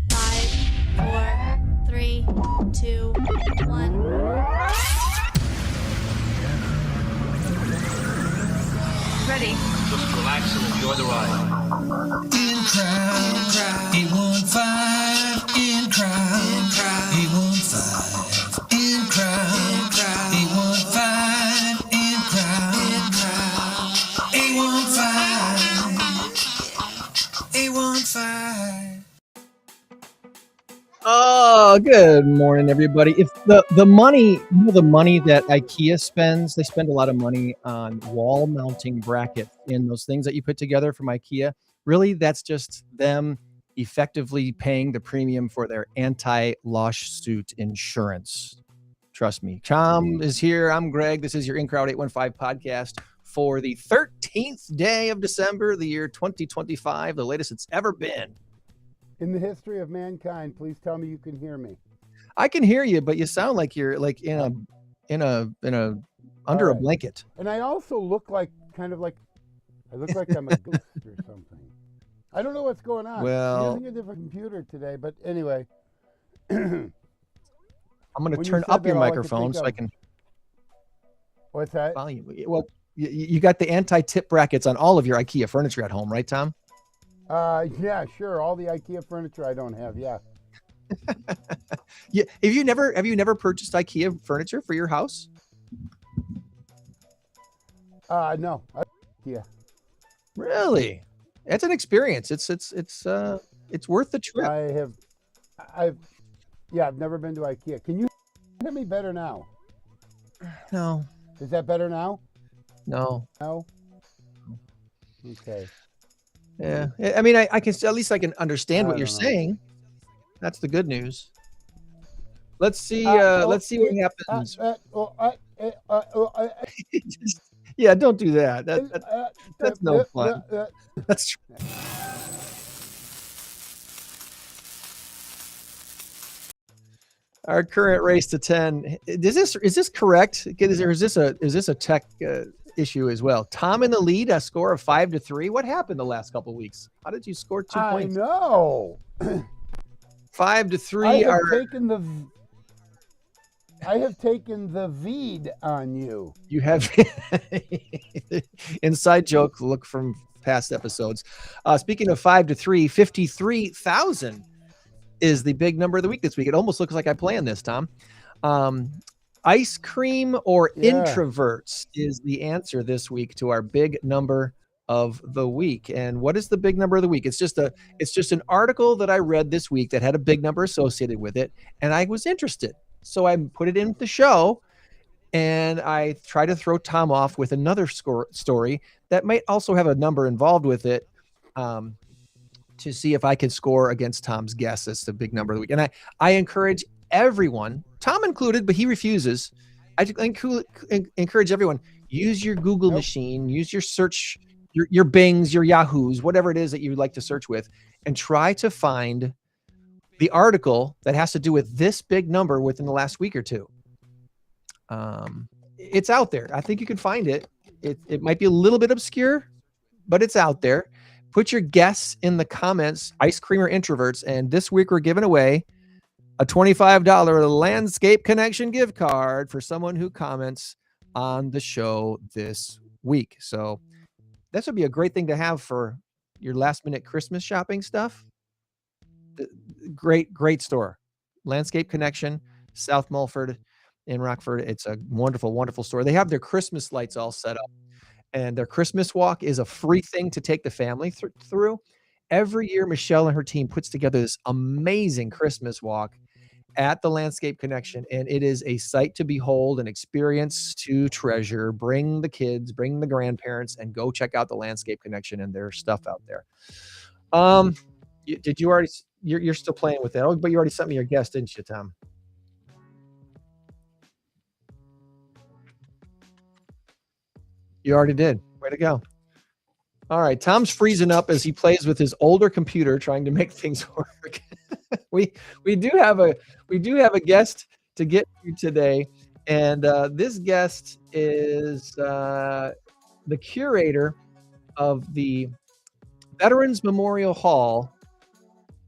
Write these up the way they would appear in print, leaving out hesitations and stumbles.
Five, four, three, two, one. Ready. Just relax and enjoy the ride. In crowd, 815. In crowd, 815. In crowd, 815. In crowd, 815. 815. Oh, good morning, everybody. If the money, you know, the money that IKEA spends, they spend a lot of money on wall mounting brackets and those things that you put together from IKEA. Really, that's just them effectively paying the premium for their anti-lawsuit insurance. Trust me. Tom is here. I'm Greg. This is your In Crowd 815 podcast for the 13th day of December, the year 2025, the latest it's ever been. In the history of mankind, please tell me you can hear me. I can hear you, but you sound like you're like in a under a blanket. And I also look like I look like I'm a ghost or something. I don't know what's going on. Well, I'm using a different computer today, but anyway. I'm going to When you turn said up your that, all I could microphone think so of- I can What's that? volume. Well, you got the anti-tip brackets on all of your IKEA furniture at home, right, Tom? Yeah, sure. All the IKEA furniture I don't have. Yeah. Yeah. Have you never purchased IKEA furniture for your house? No. Yeah. Really? It's an experience. It's worth the trip. I've never been to IKEA. Can you hear me better now? No. Is that better now? No. No. Okay. Yeah. I mean, I can at least I can understand what I you're don't know. saying. That's the good news. Let's see. Let's see what happens. Yeah, don't do that. That's no fun. That's true. Our current race to 10. Is this correct? Is this a tech issue as well? Tom in the lead, a score of 5-3. What happened the last couple of weeks? How did you score 2 points? I know. 5-3. I have taken the lead on you. You have inside joke. Look from past episodes. Speaking of 5-3, 53,000 is the big number of the week this week. It almost looks like I planned this, Tom. Ice cream or introverts is the answer this week to our big number of the week. And what is the big number of the week? It's just an article that I read this week that had a big number associated with it, and I was interested. So I put it in the show, and I try to throw Tom off with another story that might also have a number involved with it, to see if I can score against Tom's guess. That's the big number of the week. And I encourage everyone, Tom included, but he refuses. I encourage everyone, use your Google machine, use your search, your Bings, your Yahoos, whatever it is that you like to search with, and try to find the article that has to do with this big number within the last week or two. It's out there. I think you can find it. It might be a little bit obscure, but it's out there. Put your guess in the comments, ice cream or introverts. And this week we're giving away a $25 Landscape Connection gift card for someone who comments on the show this week. So this would be a great thing to have for your last minute Christmas shopping stuff. Great store. Landscape Connection, South Mulford in Rockford. It's a wonderful, wonderful store. They have their Christmas lights all set up. And their Christmas walk is a free thing to take the family through. Every year, Michelle and her team puts together this amazing Christmas walk. at the Landscape Connection, and it is a sight to behold, an experience to treasure. Bring the kids, bring the grandparents, and go check out the Landscape Connection and their stuff out there. Did you already? You're still playing with that? Oh, but you already sent me your guest, didn't you, Tom? You already did. Way to go. All right, Tom's freezing up as he plays with his older computer, trying to make things work. we do have a guest to get to today, and this guest is the curator of the Veterans Memorial Hall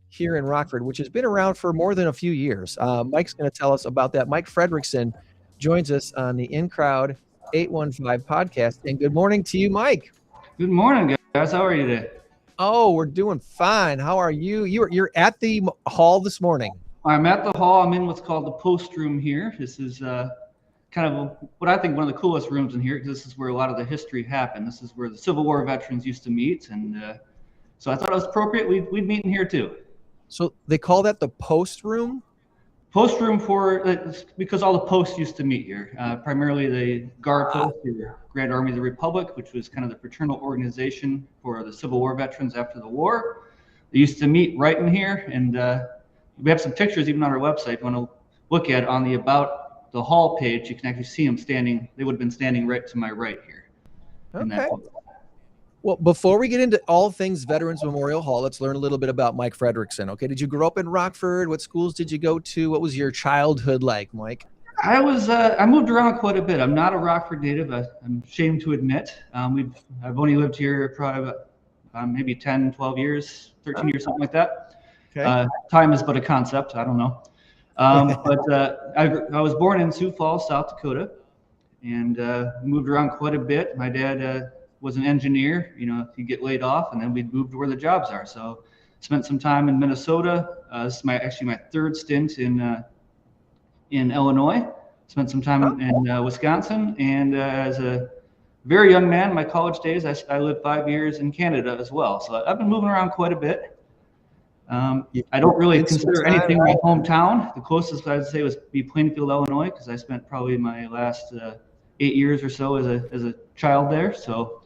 here in Rockford, which has been around for more than a few years. Mike's going to tell us about that. Mike Fredericksen joins us on the In Crowd 815 podcast, and good morning to you, Mike. Good morning, guys. How are you today? Oh, we're doing fine. How are you? You're at the hall this morning. I'm at the hall. I'm in what's called the post room here. This is kind of what I think one of the coolest rooms in here, because this is where a lot of the history happened. This is where the Civil War veterans used to meet, and so I thought it was appropriate we'd meet in here too. So they call that the post room? Post room because all the posts used to meet here, primarily the Guard Post, the Grand Army of the Republic, which was kind of the fraternal organization for the Civil War veterans after the war. They used to meet right in here, and we have some pictures even on our website. If you want to look at on the About the Hall page, you can actually see them standing. They would have been standing right to my right here. Okay. Well, before we get into all things Veterans Memorial Hall, let's learn a little bit about Mike Fredericksen. Okay, did you grow up in Rockford? What schools did you go to? What was your childhood like, Mike? I moved around quite a bit. I'm not a Rockford native. I'm ashamed to admit. I've only lived here probably about, maybe 10, 12 years, 13 years, something like that. Okay. Time is but a concept. I don't know. But I was born in Sioux Falls, South Dakota, and moved around quite a bit. My dad was an engineer. You know, he'd get laid off, and then we'd move to where the jobs are. So spent some time in Minnesota. This is my third stint in Illinois. Spent some time in Wisconsin, and as a very young man in my college days, I lived 5 years in Canada as well. So I've been moving around quite a bit. I don't really consider anything my hometown. The closest I'd say was Plainfield, Illinois, because I spent probably my last 8 years or so as a child there. So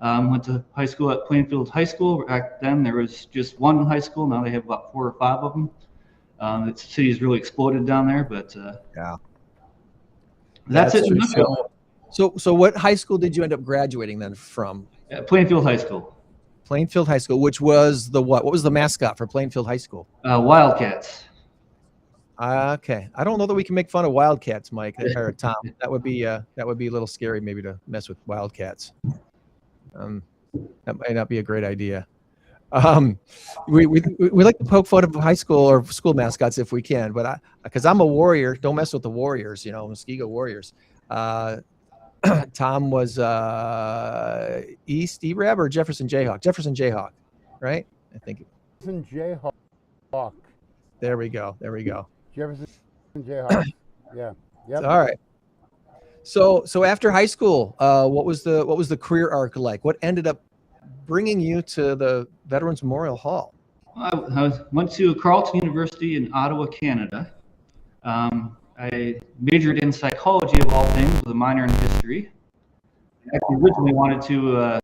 went to high school at Plainfield High School. Back then there was just one high school. Now they have about 4 or 5 of them. The city's really exploded down there, but yeah, that's it. So what high school did you end up graduating then from? Plainfield High School. Plainfield High School, which was the what? What was the mascot for Plainfield High School? Wildcats. Okay, I don't know that we can make fun of Wildcats, Mike or Tom. That would be a little scary, maybe, to mess with Wildcats. That might not be a great idea. We like to poke fun of high school or school mascots if we can, but because I'm a Warrior, don't mess with the Warriors, Muskego Warriors. Tom was East E-Rab or Jefferson Jayhawk? Jefferson Jayhawk, right? I think. Jefferson Jayhawk. There we go. Jefferson Jayhawk. Yeah. Yep. All right. So after high school, what was the career arc like? What ended up bringing you to the Veterans Memorial Hall? I went to Carleton University in Ottawa, Canada. I majored in psychology of all things with a minor in history. I actually originally wanted to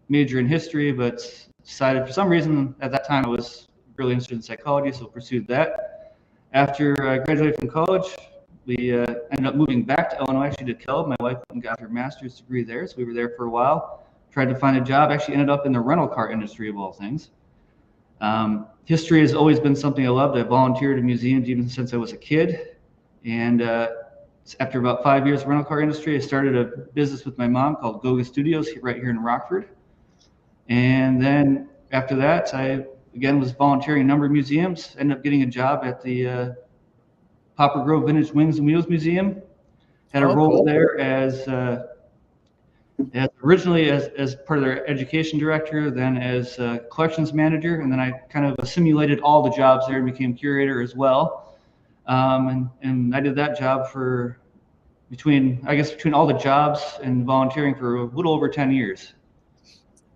major in history, but decided for some reason at that time I was really interested in psychology, so pursued that. After I graduated from college, we ended up moving back to Illinois. Actually, to Caleb. My wife went and got her master's degree there, so we were there for a while. Tried to find a job. Actually ended up in the rental car industry of all things. History has always been something I loved. I volunteered in museums even since I was a kid. And after about 5 years of rental car industry, I started a business with my mom called Goga Studios right here in Rockford. And then after that, I again was volunteering in a number of museums. Ended up getting a job at the Poplar Grove Vintage Wings and Wheels Museum. Had a role there as originally as part of their education director, then as collections manager, and then I kind of assimilated all the jobs there and became curator as well. And I did that job for between all the jobs and volunteering for a little over 10 years.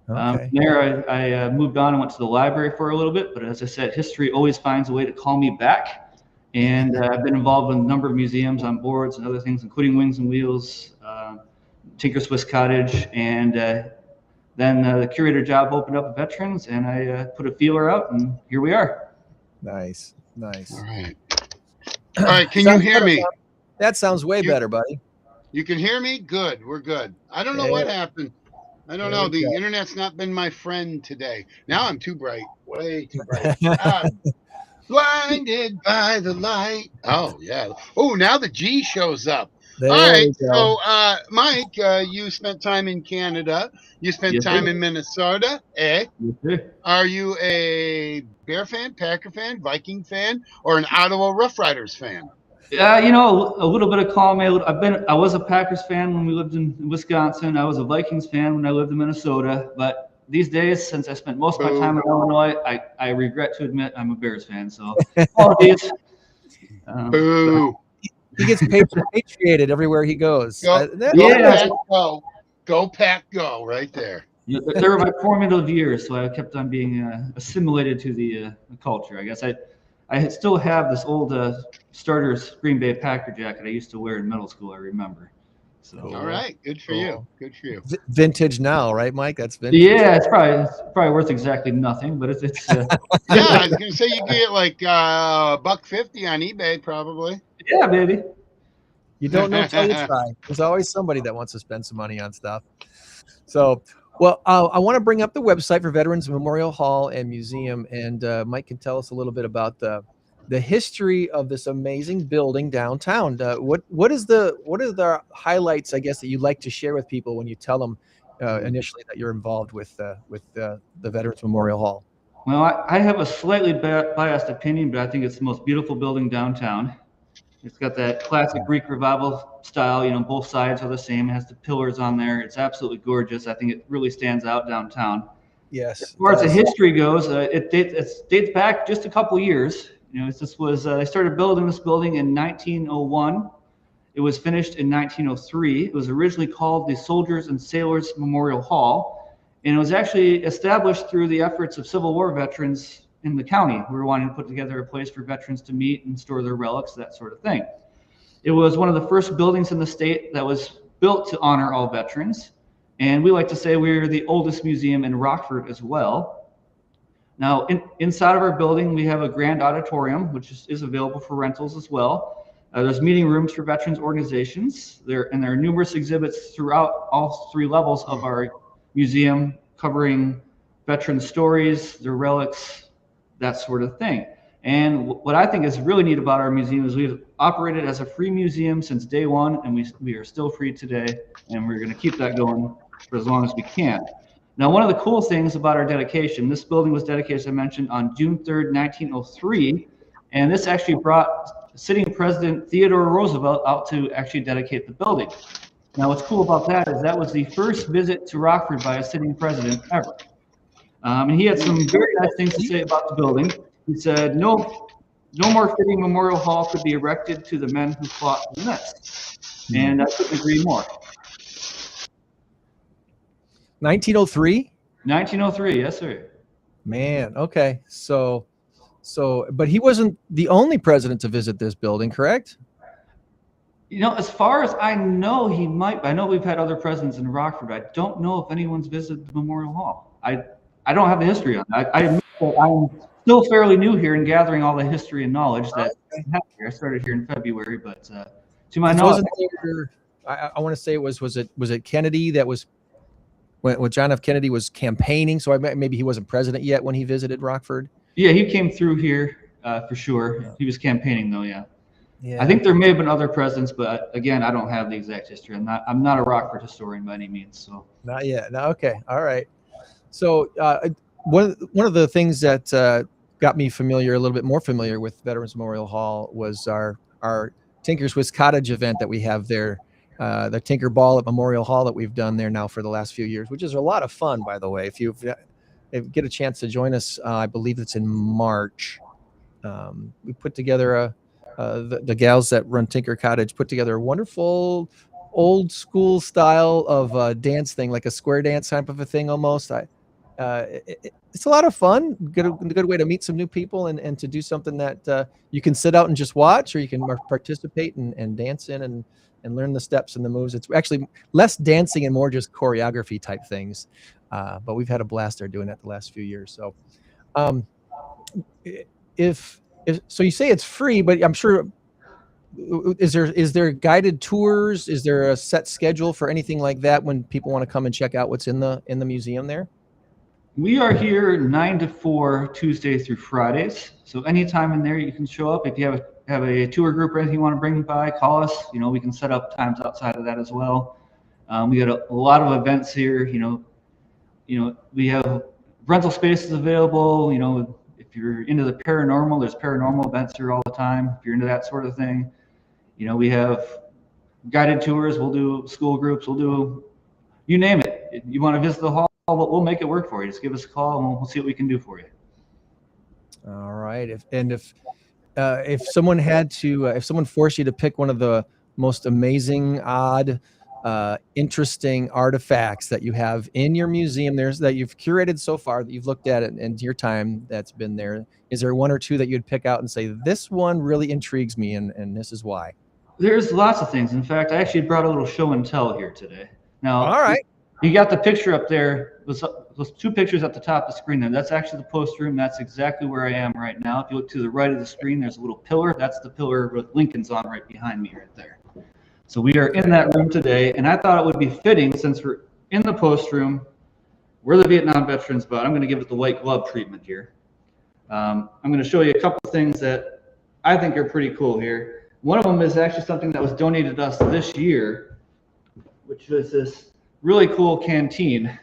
Okay. There I moved on and went to the library for a little bit, but as I said, history always finds a way to call me back. And I've been involved in a number of museums on boards and other things, including Wings and Wheels, Tinker Swiss Cottage, and then the curator job opened up at Veterans, and I put a feeler out, and here we are. Nice. All right. All right. Can you Sounds hear better, me? Tom. That sounds way better, buddy. You can hear me? Good. We're good. I don't know what happened. I don't know. The internet's not been my friend today. Now I'm too bright. Way too bright. Blinded by the light. Oh, yeah. Oh, now the G shows up. There All right. we go. So, Mike, you spent time in Canada. You spent time in Minnesota, eh? Are you a Bear fan, Packer fan, Viking fan, or an Ottawa Rough Riders fan? You know, a little bit of column A. I was a Packers fan when we lived in Wisconsin. I was a Vikings fan when I lived in Minnesota. But these days, since I spent most of my time in Illinois, I regret to admit I'm a Bears fan. So, apologies. Boo. He gets patriated everywhere he goes. Go Pack, go right there. They were my formative years, so I kept on being assimilated to the culture. I guess I still have this old starter's Green Bay Packer jacket I used to wear in middle school. I remember. So all right, good for you. Good for you. Vintage now, right, Mike? That's vintage. Yeah, it's probably worth exactly nothing, but it's yeah, I was gonna say you get like $150 on eBay, probably. Yeah, baby. You don't know till you try. There's always somebody that wants to spend some money on stuff. So, well, I want to bring up the website for Veterans Memorial Hall and Museum, and Mike can tell us a little bit about the history of this amazing building downtown. What are the highlights, I guess, that you'd like to share with people when you tell them initially that you're involved with the Veterans Memorial Hall? Well, I have a slightly biased opinion, but I think it's the most beautiful building downtown. It's got that classic Greek revival style. You know, both sides are the same. It has the pillars on there. It's absolutely gorgeous. I think it really stands out downtown. Yes. As far as the history goes, it dates back just a couple years. You know, they started building this building in 1901. It was finished in 1903. It was originally called the Soldiers and Sailors Memorial Hall, and it was actually established through the efforts of Civil War veterans in the county who were wanting to put together a place for veterans to meet and store their relics, that sort of thing. It was one of the first buildings in the state that was built to honor all veterans, and we like to say we're the oldest museum in Rockford as well. Now, inside of our building, we have a grand auditorium, which is available for rentals as well. There's meeting rooms for veterans organizations. There are numerous exhibits throughout all three levels of our museum covering veteran stories, their relics, that sort of thing. And what I think is really neat about our museum is we've operated as a free museum since day one, and we are still free today, and we're going to keep that going for as long as we can. Now, one of the cool things about our dedication, this building was dedicated, as I mentioned, on June 3rd, 1903, and this actually brought sitting President Theodore Roosevelt out to actually dedicate the building. Now, what's cool about that is that was the first visit to Rockford by a sitting president ever. And he had some very nice things to say about the building. He said, no more fitting memorial hall could be erected to the men who fought in this. And I couldn't agree more. 1903? 1903, yes, sir. Man, okay. So, but he wasn't the only president to visit this building, correct? You know, as far as I know, he might. I know we've had other presidents in Rockford. I don't know if anyone's visited the Memorial Hall. I don't have the history on that. I admit that I'm still fairly new here and gathering all the history and knowledge that I have here. I started here in February, but to my knowledge, I want to say was it Kennedy that was when John F. Kennedy was campaigning? So maybe he wasn't president yet when he visited Rockford. Yeah, he came through here for sure. Yeah. He was campaigning though. Yeah. Yeah. I think there may have been other presidents, but again, I don't have the exact history. I'm not a Rockford historian by any means. So not yet. No. Okay. All right. So one of the things that got me a little bit more familiar with Veterans Memorial Hall was our Tinker Swiss Cottage event that we have there, the Tinker Ball at Memorial Hall that we've done there now for the last few years, which is a lot of fun, by the way. If you get a chance to join us, I believe it's in March. We put together the gals that run Tinker Cottage put together a wonderful old school style of dance thing, like a square dance type of a thing almost. it's a lot of fun. Good way to meet some new people and to do something that you can sit out and just watch, or you can participate and dance in and learn the steps and the moves. It's actually less dancing and more just choreography type things. But we've had a blast there doing that the last few years. So if so, you say it's free, but I'm sure, is there guided tours? Is there a set schedule for anything like that when people want to come and check out what's in the museum there? We are here 9 to 4 Tuesdays through Fridays. So anytime in there you can show up. If you have a tour group or anything you want to bring by, call us. We can set up times outside of that as well. We got a lot of events here. We have rental spaces available. If you're into the paranormal, there's paranormal events here all the time. If you're into that sort of thing, we have guided tours. We'll do school groups. We'll do, you name it. If you want to visit the hall, we'll make it work for you. Just give us a call and we'll see what we can do for you. All right. If someone had to, if someone forced you to pick one of the most amazing, odd, interesting artifacts that you have in your museum, that you've curated so far, that you've looked at it and your time that's been there, is there one or two that you'd pick out and say, this one really intrigues me and this is why? There's lots of things. In fact, I actually brought a little show and tell here today. Now, all right. You got the picture up there. Those two pictures at the top of the screen there. That's actually the post room. That's exactly where I am right now. If you look to the right of the screen, there's a little pillar. That's the pillar with Lincoln's on right behind me right there. So we are in that room today, and I thought it would be fitting, since we're in the post room, we're the Vietnam veterans, but I'm going to give it the white glove treatment here. I'm going to show you a couple of things that I think are pretty cool here. One of them is actually something that was donated to us this year, which was this really cool canteen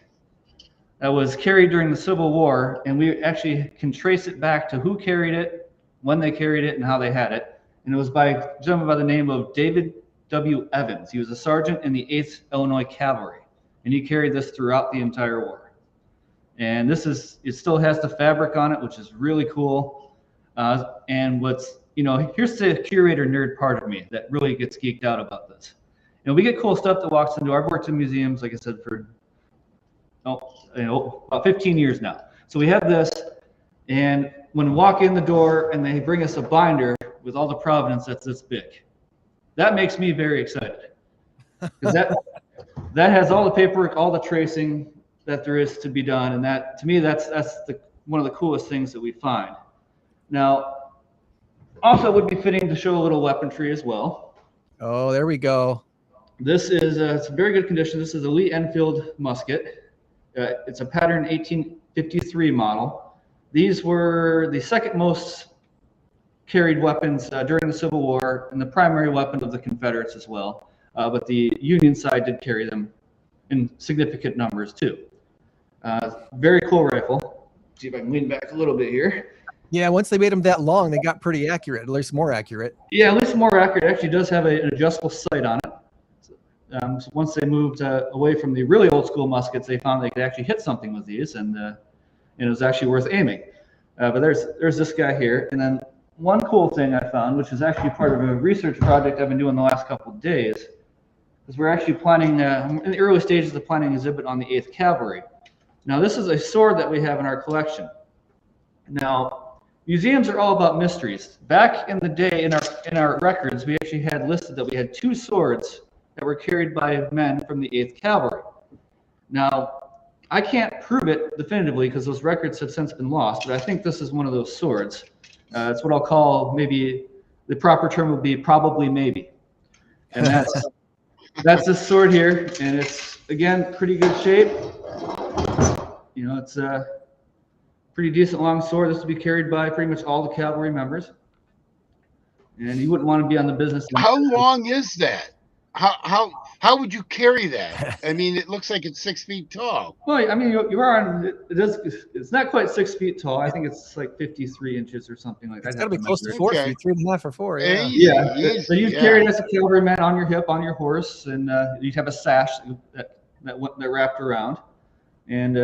that was carried during the Civil War, and we actually can trace it back to who carried it, when they carried it, and how they had it. And it was by a gentleman by the name of David W. Evans. He was a sergeant in the 8th Illinois Cavalry, and he carried this throughout the entire war. And it still has the fabric on it, which is really cool. And here's the curator nerd part of me that really gets geeked out about this. We get cool stuff that walks into our. I've worked in museums, like I said, for about 15 years now. So we have this, and when we walk in the door and they bring us a binder with all the provenance that's this big, that makes me very excited, because that has all the paperwork, all the tracing that there is to be done, and that, to me, that's one of the coolest things that we find. Now, also, it would be fitting to show a little weaponry as well. Oh, there we go. This is it's in very good condition. This is a Lee Enfield musket. It's a pattern 1853 model. These were the second most carried weapons during the Civil War, and the primary weapon of the Confederates as well. But the Union side did carry them in significant numbers too. Very cool rifle. See if I can lean back a little bit here. Yeah, once they made them that long, they got pretty accurate, at least more accurate. Yeah, at least more accurate. It actually does have an adjustable sight on it. So once they moved away from the really old school muskets, they found they could actually hit something with these, and it was actually worth aiming. But there's this guy here, and then one cool thing I found, which is actually part of a research project I've been doing the last couple of days, is we're actually planning, in the early stages of planning an exhibit on the 8th Cavalry. Now, this is a sword that we have in our collection. Now, museums are all about mysteries. Back in the day, in our records, we actually had listed that we had 2 swords that were carried by men from the 8th Cavalry. Now, I can't prove it definitively because those records have since been lost, but I think this is one of those swords. It's what I'll call, maybe the proper term would be probably maybe. And that's this sword here, and it's, again, pretty good shape. It's a pretty decent long sword. This would be carried by pretty much all the cavalry members. And you wouldn't want to be on the business. How long is that? How would you carry that? I mean, it looks like it's 6 feet tall. Well, I mean, you are on. It's not quite 6 feet tall. I think it's like 53 inches or something like that. It's got to be close to 4 feet, 3.5 or 4. Yeah. Yeah. So you carry it as a cavalryman on your hip, on your horse, and you'd have a sash that wrapped around, and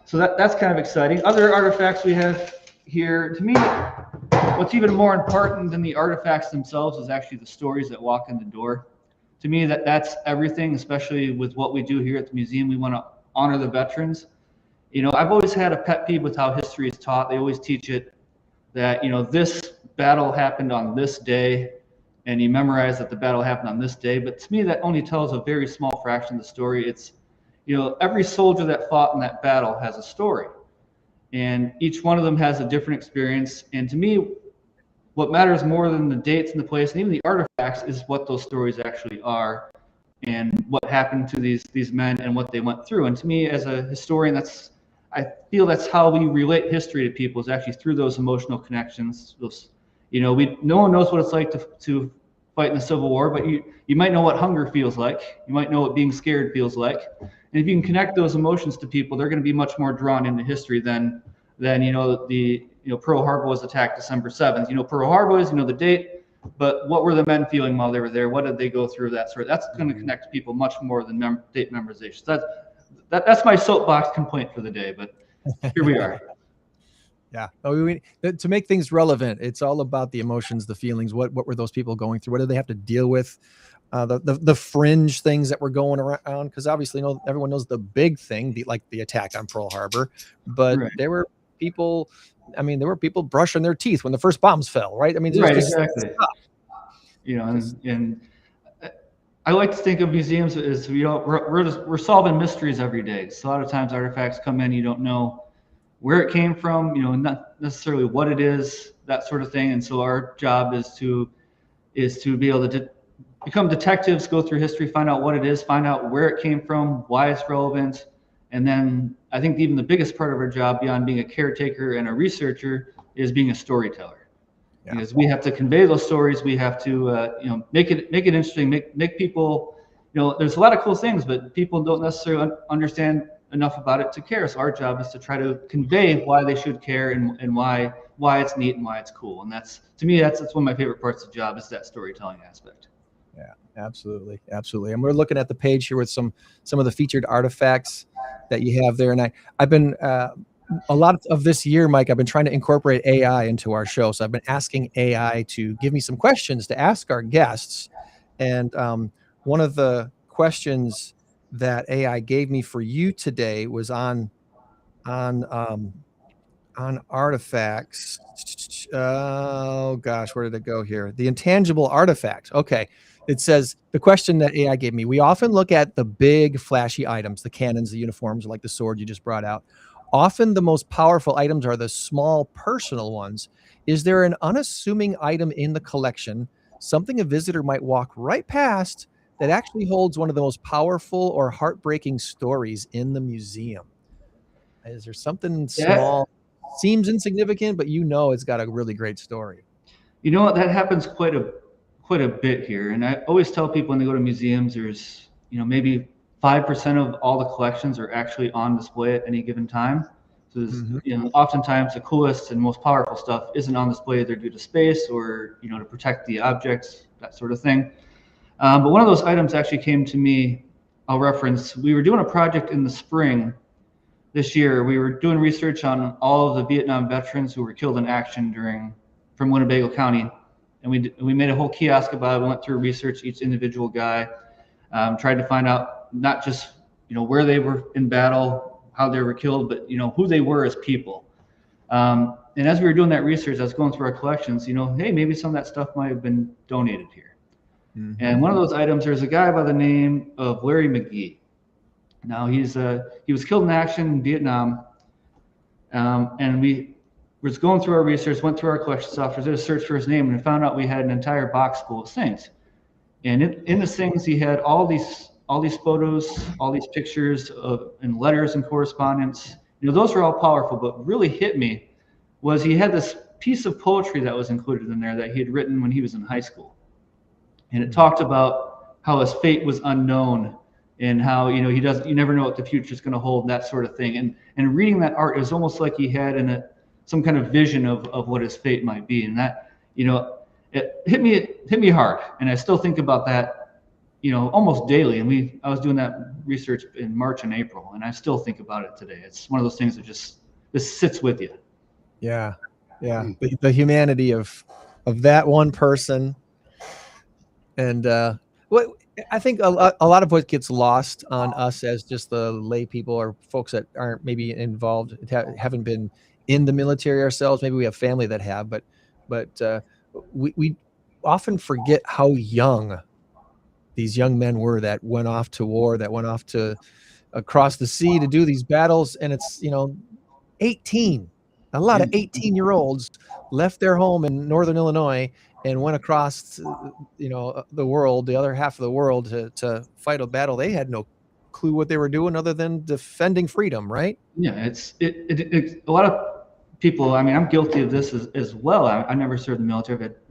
so that's kind of exciting. Other artifacts we have here, to me, what's even more important than the artifacts themselves is actually the stories that walk in the door. To me, that's everything, especially with what we do here at the museum. We want to honor the veterans. I've always had a pet peeve with how history is taught. They always teach it that, this battle happened on this day, and you memorize that the battle happened on this day. But to me, that only tells a very small fraction of the story. It's, every soldier that fought in that battle has a story, and each one of them has a different experience. And to me, what matters more than the dates and the place and even the artifacts is what those stories actually are, and what happened to these men and what they went through. And to me, as a historian, I feel that's how we relate history to people, is actually through those emotional connections. No one knows what it's like to fight in the Civil War, but you might know what hunger feels like. You might know what being scared feels like. And if you can connect those emotions to people, they're going to be much more drawn into history than Pearl Harbor was attacked December 7th. Pearl Harbor is, the date, but what were the men feeling while they were there? What did they go through? That's going to connect people much more than date memorization. That's my soapbox complaint for the day, but here we are. Yeah. To make things relevant, it's all about the emotions, the feelings. What were those people going through? What did they have to deal with? The fringe things that were going around, because obviously, everyone knows the big thing, like the attack on Pearl Harbor, but right. There were people brushing their teeth when the first bombs fell, right? Exactly. And I like to think of museums as we're solving mysteries every day. So a lot of times artifacts come in, you don't know where it came from, not necessarily what it is, that sort of thing. And so our job is to be able to become detectives, go through history, find out what it is, find out where it came from, why it's relevant. And then I think even the biggest part of our job, beyond being a caretaker and a researcher, is being a storyteller. Yeah. Because we have to convey those stories. We have to, make it interesting, make people, there's a lot of cool things, but people don't necessarily understand enough about it to care. So our job is to try to convey why they should care and why it's neat and why it's cool. And that's one of my favorite parts of the job, is that storytelling aspect. Yeah, absolutely. And we're looking at the page here with some of the featured artifacts that you have there. And I've been a lot of this year, Mike, I've been trying to incorporate AI into our show. So I've been asking AI to give me some questions to ask our guests. And one of the questions that AI gave me for you today was on artifacts. Oh gosh, where did it go here? The intangible artifacts. Okay. It says, the question that AI gave me: we often look at the big flashy items, the cannons, the uniforms, like the sword you just brought out. Often the most powerful items are the small personal ones. Is there an unassuming item in the collection, something a visitor might walk right past, that actually holds one of the most powerful or heartbreaking stories in the museum? Is there something small, seems insignificant, but it's got a really great story? You know what? That happens quite a bit here. And I always tell people when they go to museums, there's, maybe 5% of all the collections are actually on display at any given time. So there's, oftentimes the coolest and most powerful stuff isn't on display either due to space or, to protect the objects, that sort of thing. But one of those items actually came to me. I'll reference, we were doing a project in the spring this year. We were doing research on all of the Vietnam veterans who were killed in action from Winnebago County. And we made a whole kiosk about it. We went through research each individual guy, tried to find out not just, where they were in battle, how they were killed, but, who they were as people. And as we were doing that research, I was going through our collections, hey, maybe some of that stuff might have been donated here. Mm-hmm. And one of those items, there's a guy by the name of Larry McGee. Now he was killed in action in Vietnam. And we was going through our research, went through our collection software, did a search for his name, and found out we had an entire box full of things. And in the things, he had all these photos, all these pictures and letters and correspondence. Those were all powerful, but really hit me was he had this piece of poetry that was included in there that he had written when he was in high school. And it talked about how his fate was unknown and how, you never know what the future is going to hold, that sort of thing. And reading that art, it was almost like he had some kind of vision of what his fate might be. And that, it hit me hard. And I still think about that, almost daily. And I was doing that research in March and April, and I still think about it today. It's one of those things that just sits with you. Yeah. Yeah. The humanity of that one person. And I think a lot of what gets lost on us as just the lay people or folks that aren't maybe involved, haven't been in the military ourselves. Maybe we have family that have, but we often forget how young these young men were that went off to war, that went off to across the sea to do these battles. And it's, 18, a lot of 18-year-olds left their home in Northern Illinois and went across, the world, the other half of the world to fight a battle. They had no clue what they were doing other than defending freedom, right? Yeah, it's a lot of people. I mean, I'm guilty of this as well. I never served in the military, but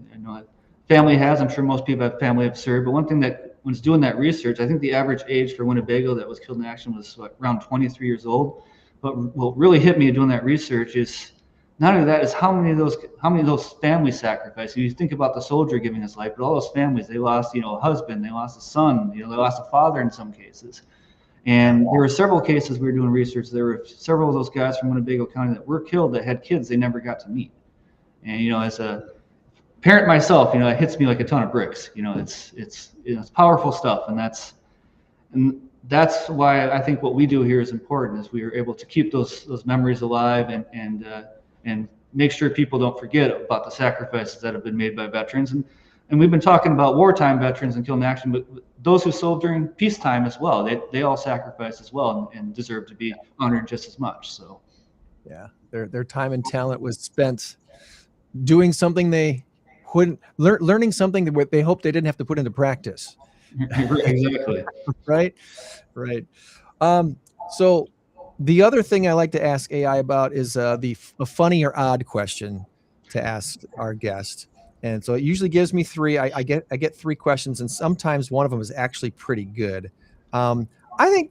family has. I'm sure most people have served. But one thing that when I was doing that research, I think the average age for Winnebago that was killed in action was around 23 years old. But what really hit me doing that research is not only that, is how many of those families sacrificed. You think about the soldier giving his life, but all those families, they lost, a husband, they lost a son, they lost a father in some cases. And there were several cases we were doing research. There were several of those guys from Winnebago County that were killed that had kids they never got to meet. And as a parent myself, it hits me like a ton of bricks. It's powerful stuff, and that's why I think what we do here is important. Is we are able to keep those memories alive and make sure people don't forget about the sacrifices that have been made by veterans. And we've been talking about wartime veterans and killed in action, but those who served during peacetime as well, they all sacrificed as well and deserve to be honored just as much. So, yeah, their time and talent was spent doing something they wouldn't learning something that they hoped they didn't have to put into practice. Exactly. Right. So the other thing I like to ask AI about is a funny or odd question to ask our guest. And so it usually gives me three. I get three questions, and sometimes one of them is actually pretty good. I think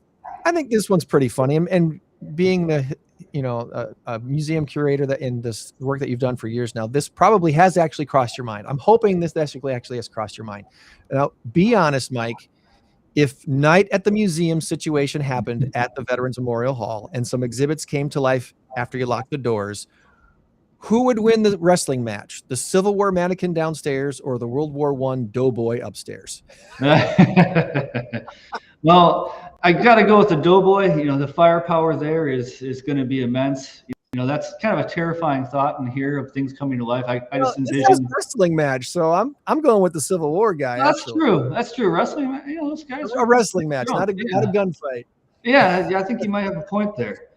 this one's pretty funny. And being a museum curator that in this work that you've done for years now, this probably has actually crossed your mind. I'm hoping this actually has crossed your mind. Now, be honest, Mike. If Night at the Museum situation happened at the Veterans Memorial Hall and some exhibits came to life after you locked the doors, who would win the wrestling match? The Civil War mannequin downstairs or the World War I doughboy upstairs? Well, I got to go with the doughboy. The firepower there is going to be immense. That's kind of a terrifying thought in here of things coming to life. I just envision a wrestling match, so I'm going with the Civil War guy. That's true. Wrestling, those guys. A wrestling match, not a gunfight. Yeah, I think you might have a point there.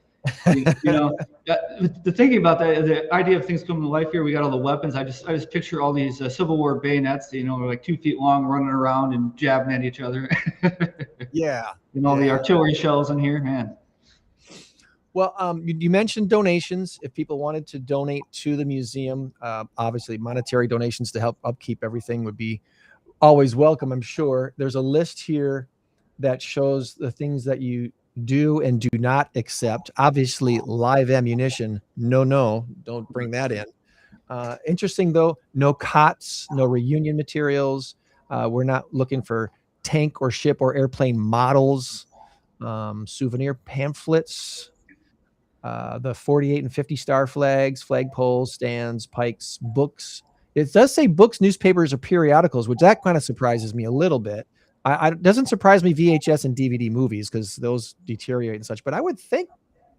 The thinking about that, the idea of things coming to life here, we got all the weapons. I just picture all these Civil War bayonets, like 2 feet long, running around and jabbing at each other. Yeah. The artillery shells in here, man. Well, you mentioned donations. If people wanted to donate to the museum, obviously monetary donations to help upkeep everything would be always welcome, I'm sure. There's a list here that shows the things that you do and do not accept. Obviously, live ammunition, no, don't bring that in. Interesting, though, no cots, no reunion materials. We're not looking for tank or ship or airplane models, souvenir pamphlets, the 48 and 50 star flags, flagpoles, stands, pikes, books. It does say books, newspapers, or periodicals, which that kind of surprises me a little bit. It doesn't surprise me VHS and DVD movies because those deteriorate and such. But I would think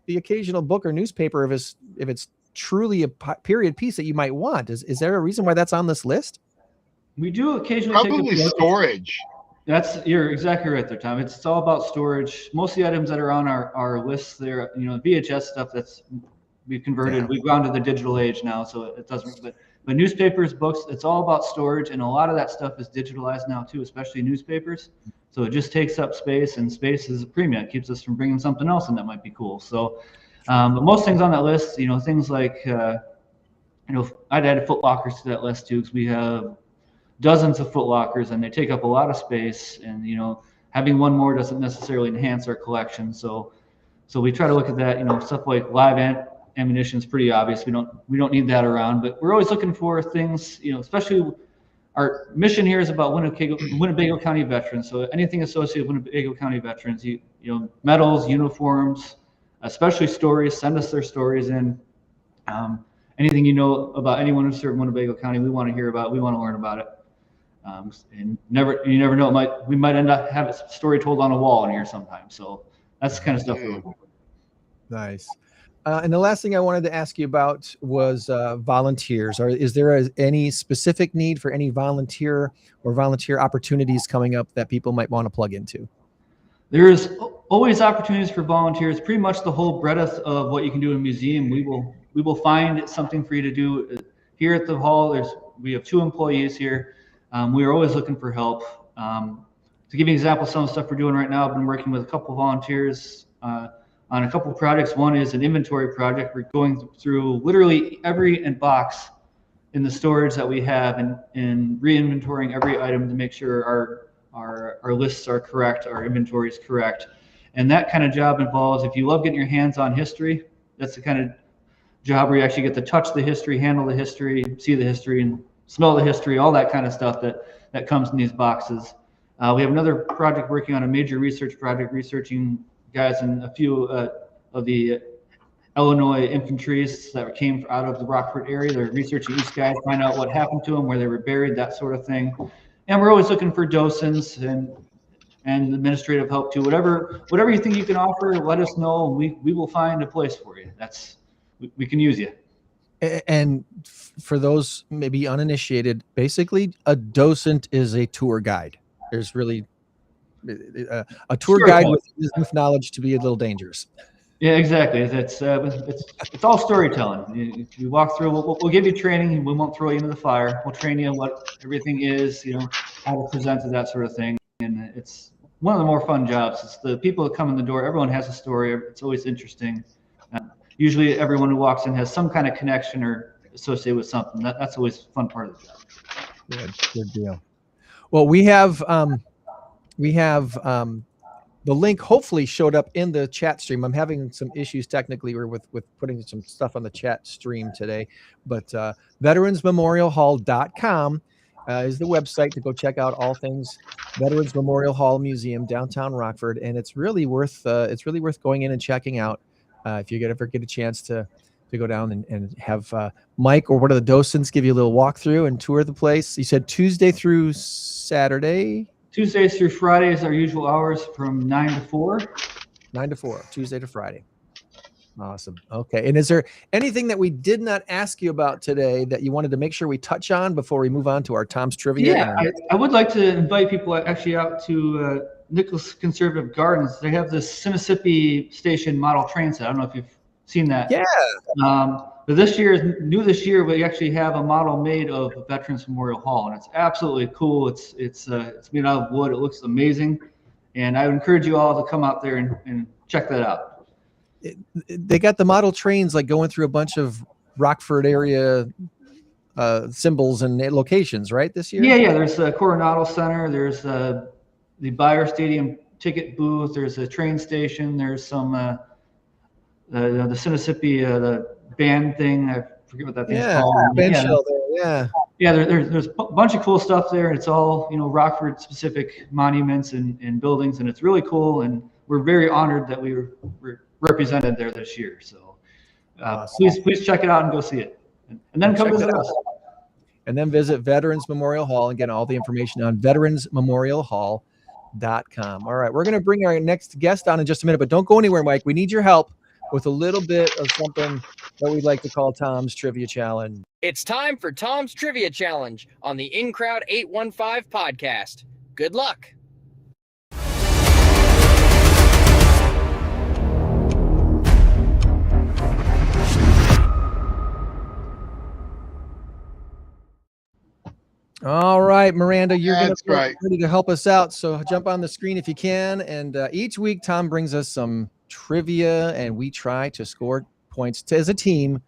the occasional book or newspaper, if it's truly a period piece that you might want, is there a reason why that's on this list? We do occasionally probably storage. You're exactly right there, Tom. It's all about storage. Most of the items that are on our lists there, VHS stuff we've converted. Yeah. We've gone to the digital age now, so it doesn't. But newspapers, books, it's all about storage, and a lot of that stuff is digitalized now too, especially newspapers. So it just takes up space, and space is a premium. It keeps us from bringing something else in that might be cool. So, but most things on that list, things like, I'd add Foot Lockers to that list too, because we have dozens of Foot Lockers, and they take up a lot of space. And having one more doesn't necessarily enhance our collection. So we try to look at that. Stuff like live ammunition is pretty obvious. We don't need that around. But we're always looking for things. Especially our mission here is about Winnebago County veterans. So anything associated with Winnebago County veterans, medals, uniforms, especially stories. Send us their stories in. Anything about anyone who served Winnebago County, we want to hear about. We want to learn about it. And you never know. We might end up having a story told on a wall in here sometime. So that's the kind of stuff we're looking for. Nice. And the last thing I wanted to ask you about was volunteers. Is there any specific need for any volunteer opportunities coming up that people might want to plug into? There's always opportunities for volunteers. Pretty much the whole breadth of what you can do in a museum. We will find something for you to do here at the hall. We have 2 employees here. We are always looking for help. To give you an example of some of the stuff we're doing right now, I've been working with a couple of volunteers on a couple of projects. One is an inventory project. We're going through literally every box in the storage that we have and re-inventorying every item to make sure our lists are correct, our inventory is correct. And that kind of job involves, if you love getting your hands on history, that's the kind of job where you actually get to touch the history, handle the history, see the history, and smell the history, all that kind of stuff that comes in these boxes. We have another project working on a major research project, researching guys in a few of the Illinois infantries that came out of the Rockford area. They're researching each guy to find out what happened to them, where they were buried, that sort of thing. And we're always looking for docents and administrative help too. Whatever you think you can offer, let us know. We will find a place for you. We can use you. And for those maybe uninitiated, basically a docent is a tour guide. There's really a tour guide with enough knowledge to be a little dangerous. Yeah, exactly. It's all storytelling. You walk through. We'll give you training. We won't throw you into the fire. We'll train you what everything is. How to present it, that sort of thing. And it's one of the more fun jobs. It's the people that come in the door. Everyone has a story. It's always interesting. Usually, everyone who walks in has some kind of connection or associated with something. That's always a fun part of the job. Good deal. Well, we have the link hopefully showed up in the chat stream. I'm having some issues technically with putting some stuff on the chat stream today, but veteransmemorialhall.com is the website to go check out all things Veterans Memorial Hall Museum, downtown Rockford. And it's really worth going in and checking out if you ever get a chance to go down and have Mike or one of the docents give you a little walkthrough and tour the place. You said Tuesday through Saturday? Tuesdays through Fridays, our usual hours from 9 to 4. 9 to 4, Tuesday to Friday. Awesome. Okay. And is there anything that we did not ask you about today that you wanted to make sure we touch on before we move on to our Tom's Trivia? Yeah, I would like to invite people actually out to Nicholas Conservative Gardens. They have this Mississippi Station model train set. I don't know if you've seen that. Yeah. But this year, we actually have a model made of Veterans Memorial Hall, and it's absolutely cool. It's made out of wood. It looks amazing, and I would encourage you all to come out there and check that out. They got the model trains like going through a bunch of Rockford area symbols and locations, right? This year. Yeah. There's the Coronado Center. There's the Buyer Stadium ticket booth. There's a train station. There's some the Mississippi the band thing. I forget what that thing's called. Band shell there. Yeah. There's a bunch of cool stuff there. It's all Rockford specific monuments and buildings, and it's really cool. And we're very honored that we were represented there this year. So awesome. please check it out and go see it, and then come visit us. And then visit Veterans Memorial Hall and get all the information on veteransmemorialhall.com. All right, we're going to bring our next guest on in just a minute, but don't go anywhere, Mike. We need your help with a little bit of something that we'd like to call Tom's Trivia Challenge. It's time for Tom's Trivia Challenge on the In Crowd 815 podcast. Good luck. All right, Miranda, you're going to be right. ready to help us out. So jump on the screen if you can. And each week, Tom brings us some trivia, and we try to score points as a team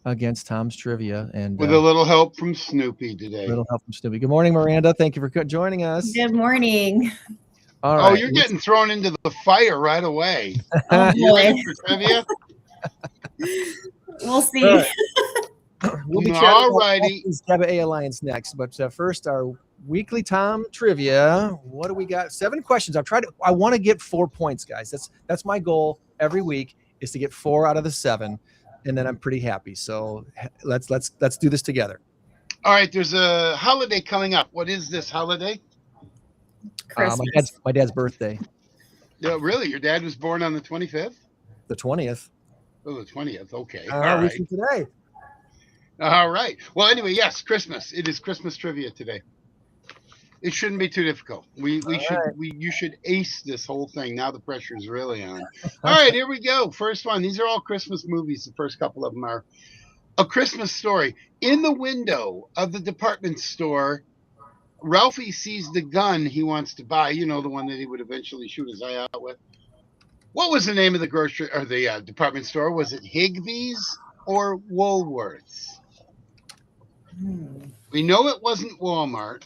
against Tom's Trivia. And with a little help from Snoopy today. Good morning, Miranda. Thank you for joining us. Good morning. All right. Oh, you're getting thrown into the fire right away. Oh, You ready for trivia? We'll see. We'll be All righty. GABA-A-Alliance next, but first our weekly Tom Trivia. What do we got? 7 questions. I want to get 4 points, guys. That's my goal every week, is to get 4 out of the 7, and then I'm pretty happy. So let's do this together. All right, there's a holiday coming up. What is this holiday? My dad's birthday, No, really? Your dad was born on the 25th? the 20th. Oh, the 20th. Okay. All All right. right. Today. All right. Well, anyway, yes, Christmas. It is Christmas trivia today. It shouldn't be too difficult. You should ace this whole thing. Now the pressure is really on. All right, here we go. First one. These are all Christmas movies. The first couple of them are A Christmas Story. In the window of the department store, Ralphie sees the gun he wants to buy. You know, the one that he would eventually shoot his eye out with. What was the name of the grocery or the department store? Was it Higbee's or Woolworths? We know it wasn't Walmart.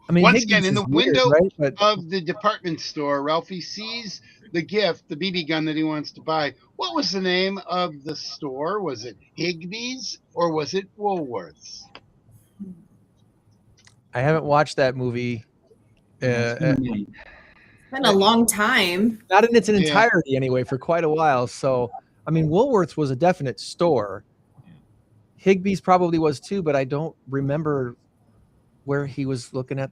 I mean, Once Higbee's again, in the is weird, window right? But of the department store, Ralphie sees the gift, the BB gun that he wants to buy. What was the name of the store? Was it Higbee's or was it Woolworths? I haven't watched that movie. It's been a long time. Not in its Yeah. entirety, anyway, for quite a while. So, I mean, Woolworths was a definite store. Higbee's probably was too, but I don't remember where he was looking at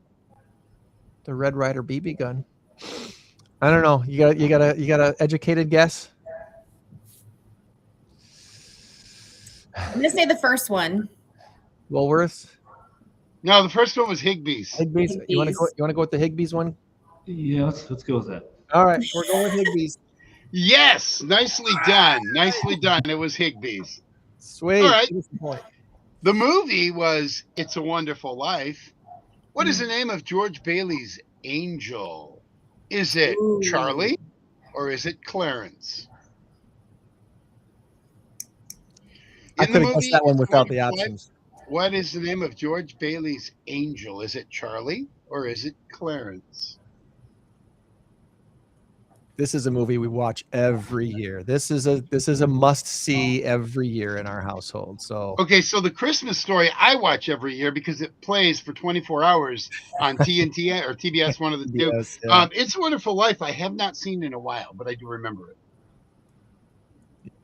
the Red Ryder BB gun. I don't know. You got a educated guess? I'm gonna say the first one. Woolworths? No, the first one was Higbee's. Higbee's? You want to go with the Higbee's one? Yeah, let's go with that. All right, we're going with Higbee's. Yes, nicely done. Nicely done. It was Higbee's. Sweet. All right. Give us the point. The movie was It's a Wonderful Life. What is the name of George Bailey's angel? Is it Charlie or is it Clarence? I In the could have guessed movie that one It's a without the Wonderful Life, options. what is the name of George Bailey's angel? Is it Charlie or is it Clarence? This is a movie we watch every year. This is a must see every year in our household. So Okay, so the Christmas Story I watch every year because it plays for 24 hours on TNT or TBS, one of the two. Yes, yeah. It's a Wonderful Life I have not seen in a while, but I do remember it.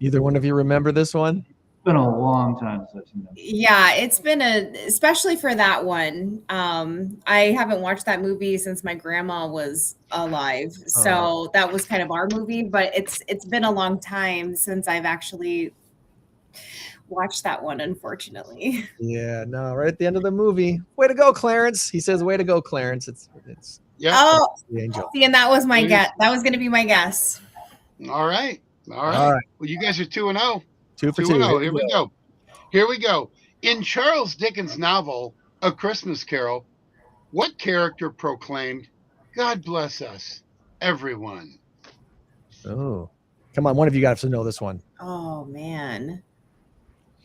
Either one of you remember this one? It's been a long time since I've seen that. Yeah, it's been especially for that one. I haven't watched that movie since my grandma was alive. So that was kind of our movie, but it's been a long time since I've actually watched that one, unfortunately. Yeah, no, right at the end of the movie. Way to go, Clarence. He says, way to go, Clarence. It's Yeah. Oh, the angel. see, and that was my guess. That was going to be my guess. All right. All right. Well, you guys are 2-0. 2 for 2. 2-0. Here we go. Here we go. In Charles Dickens' novel, A Christmas Carol, what character proclaimed, "God bless us, everyone"? Oh, come on. One of you got to know this one. Oh, man.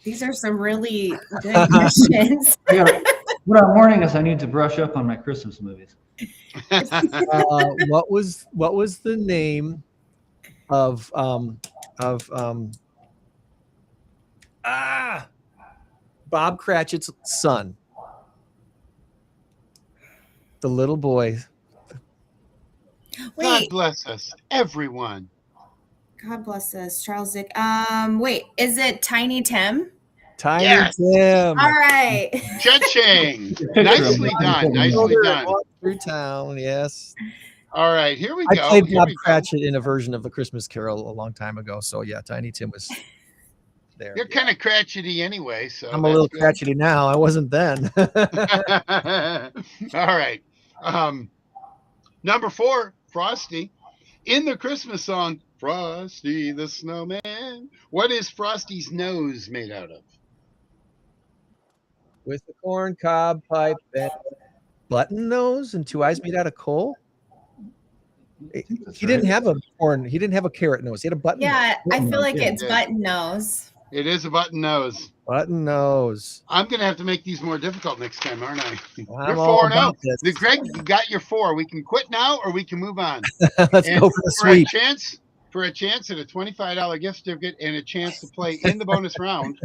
These are some really good questions. What I'm warning us, I need to brush up on my Christmas movies. What was the name of Bob Cratchit's son? The little boy. God Wait, bless us, everyone. God bless us, Charles Dick. Wait, is it Tiny Tim? Tiny Yes. Tim. All right. Cha-ching. Nicely done. Nicely done. Walk through town. Yes. All right, here we I go. played Here Bob we go. Cratchit in a version of the Christmas Carol a long time ago. So yeah, Tiny Tim was there. You're kind of cratchety anyway, so I'm a little that's good. cratchety now. I wasn't then. All right. Number 4, Frosty. In the Christmas song, Frosty the Snowman, what is Frosty's nose made out of? With the corn cob pipe and button nose and 2 eyes made out of coal. He didn't have a corn. He didn't have a carrot nose. He had a button. Yeah, I feel like Yeah, it's yeah. button nose. It is a button nose. Button nose. I'm going to have to make these more difficult next time, aren't I? You're I'm all 4-0. about this. The Greg, you got your 4. We can quit now or we can move on. Let's And go for the for a sweep. chance at a $25 gift certificate and a chance to play in the bonus round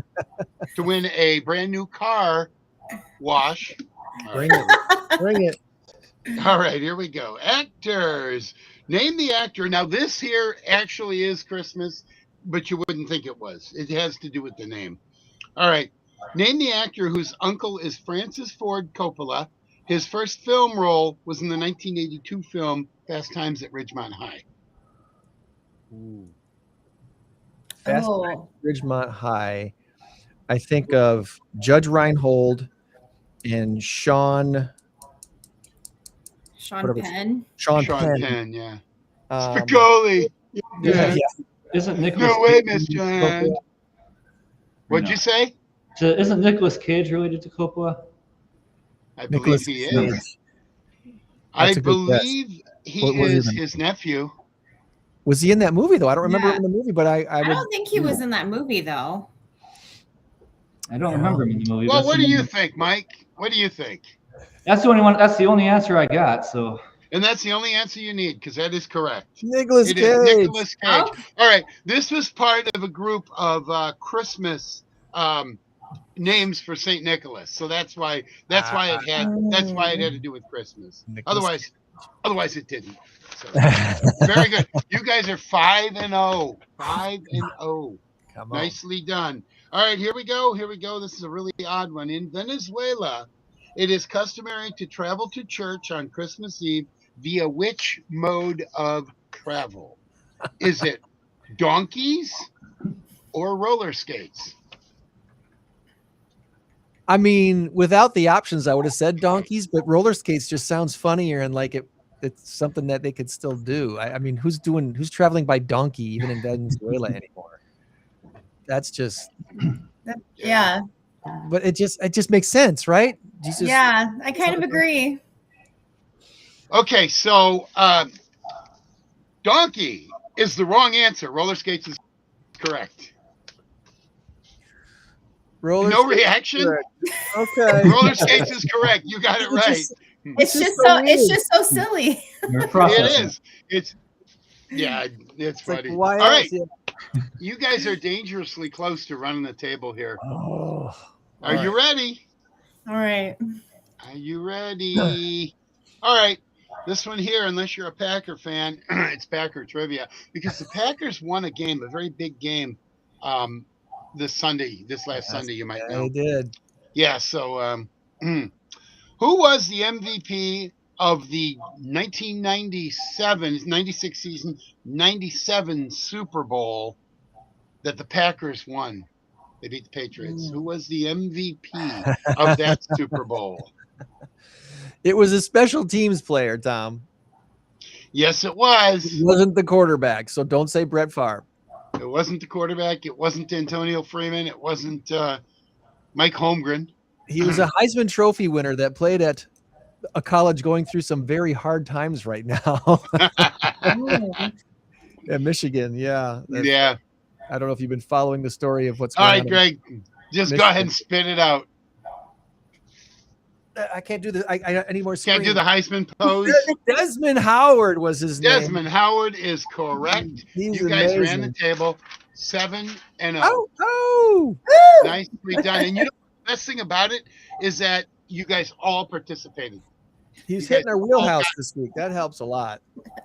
to win a brand new car wash. Bring it. Bring it. All right, here we go. Actors. Name the actor. Now, this here actually is Christmas, but you wouldn't think it was. It has to do with the name. All right. Name the actor whose uncle is Francis Ford Coppola. His first film role was in the 1982 film Fast Times at Ridgemont High. Fast Oh. Times at Ridgemont High. I think of Judge Reinhold and Sean whatever it's- Penn. Sean Sean Penn. Penn, yeah. Um, Spicoli. yeah. Isn't Nicholas No way, Cage Miss related to John. Coppola? What'd No. you say? So isn't Nicholas Cage related to Coppola? I Nicholas believe he Cage. is. That's I a good guess. believe he What was is his name? his nephew. Was he in that movie though? I don't remember Yeah. him in the movie, but I I would. don't think he was in that movie though. I don't remember him in the movie. Well, That's what the do you only- think, Mike? What do you think? That's the only one. That's the only answer I got. So And that's the only answer you need, because that is correct. Nicholas It Cage. is Nicolas Cage. Oh. All right. This was part of a group of Christmas names for Saint Nicholas. So that's why it had to do with Christmas. Nicholas Otherwise it didn't. So, very good. You guys are 5-0. 5-0. Come on. Nicely done. All right, here we go. This is a really odd one. In Venezuela, it is customary to travel to church on Christmas Eve via which mode of travel? Is it donkeys or roller skates? I mean, without the options, I would have said donkeys, but roller skates just sounds funnier and like it's something that they could still do. I mean, who's traveling by donkey even in Venezuela anymore? That's just, Yeah. but it just makes sense, right? Jesus. Yeah, I kind of agree. Okay, so donkey is the wrong answer. Roller skates is correct. Roller No skates, reaction? correct. Okay. Roller skates is correct. You got it right. It's just so silly. It is. It's funny. Like, why All right. else? Yeah. You guys are dangerously close to running the table here. Oh, Are you ready? All right. Are you ready? All right. This one here, unless you're a Packer fan, it's Packer trivia, because the Packers won a game, a very big game, this last Sunday, you might know. They did. Yeah, so who was the MVP of the 96 season, 97 Super Bowl that the Packers won? They beat the Patriots. Who was the MVP of that Super Bowl? It was a special teams player, Tom. Yes, it was. It wasn't the quarterback, so don't say Brett Favre. It wasn't the quarterback. It wasn't Antonio Freeman. It wasn't Mike Holmgren. He was a Heisman Trophy winner that played at a college going through some very hard times right now. At Michigan, yeah. Yeah. I don't know if you've been following the story of what's All going right, on. Greg, just Michigan. go ahead and spit it out. I can't do this. I need more Can't do screen. the Heisman pose. Desmond Howard was his name. Desmond Howard is correct. He's You guys ran amazing. the table 7-0. Oh. Nicely done. And you know the best thing about it is that you guys all participated. He's You hitting guys our all wheelhouse got- this week. That helps a lot.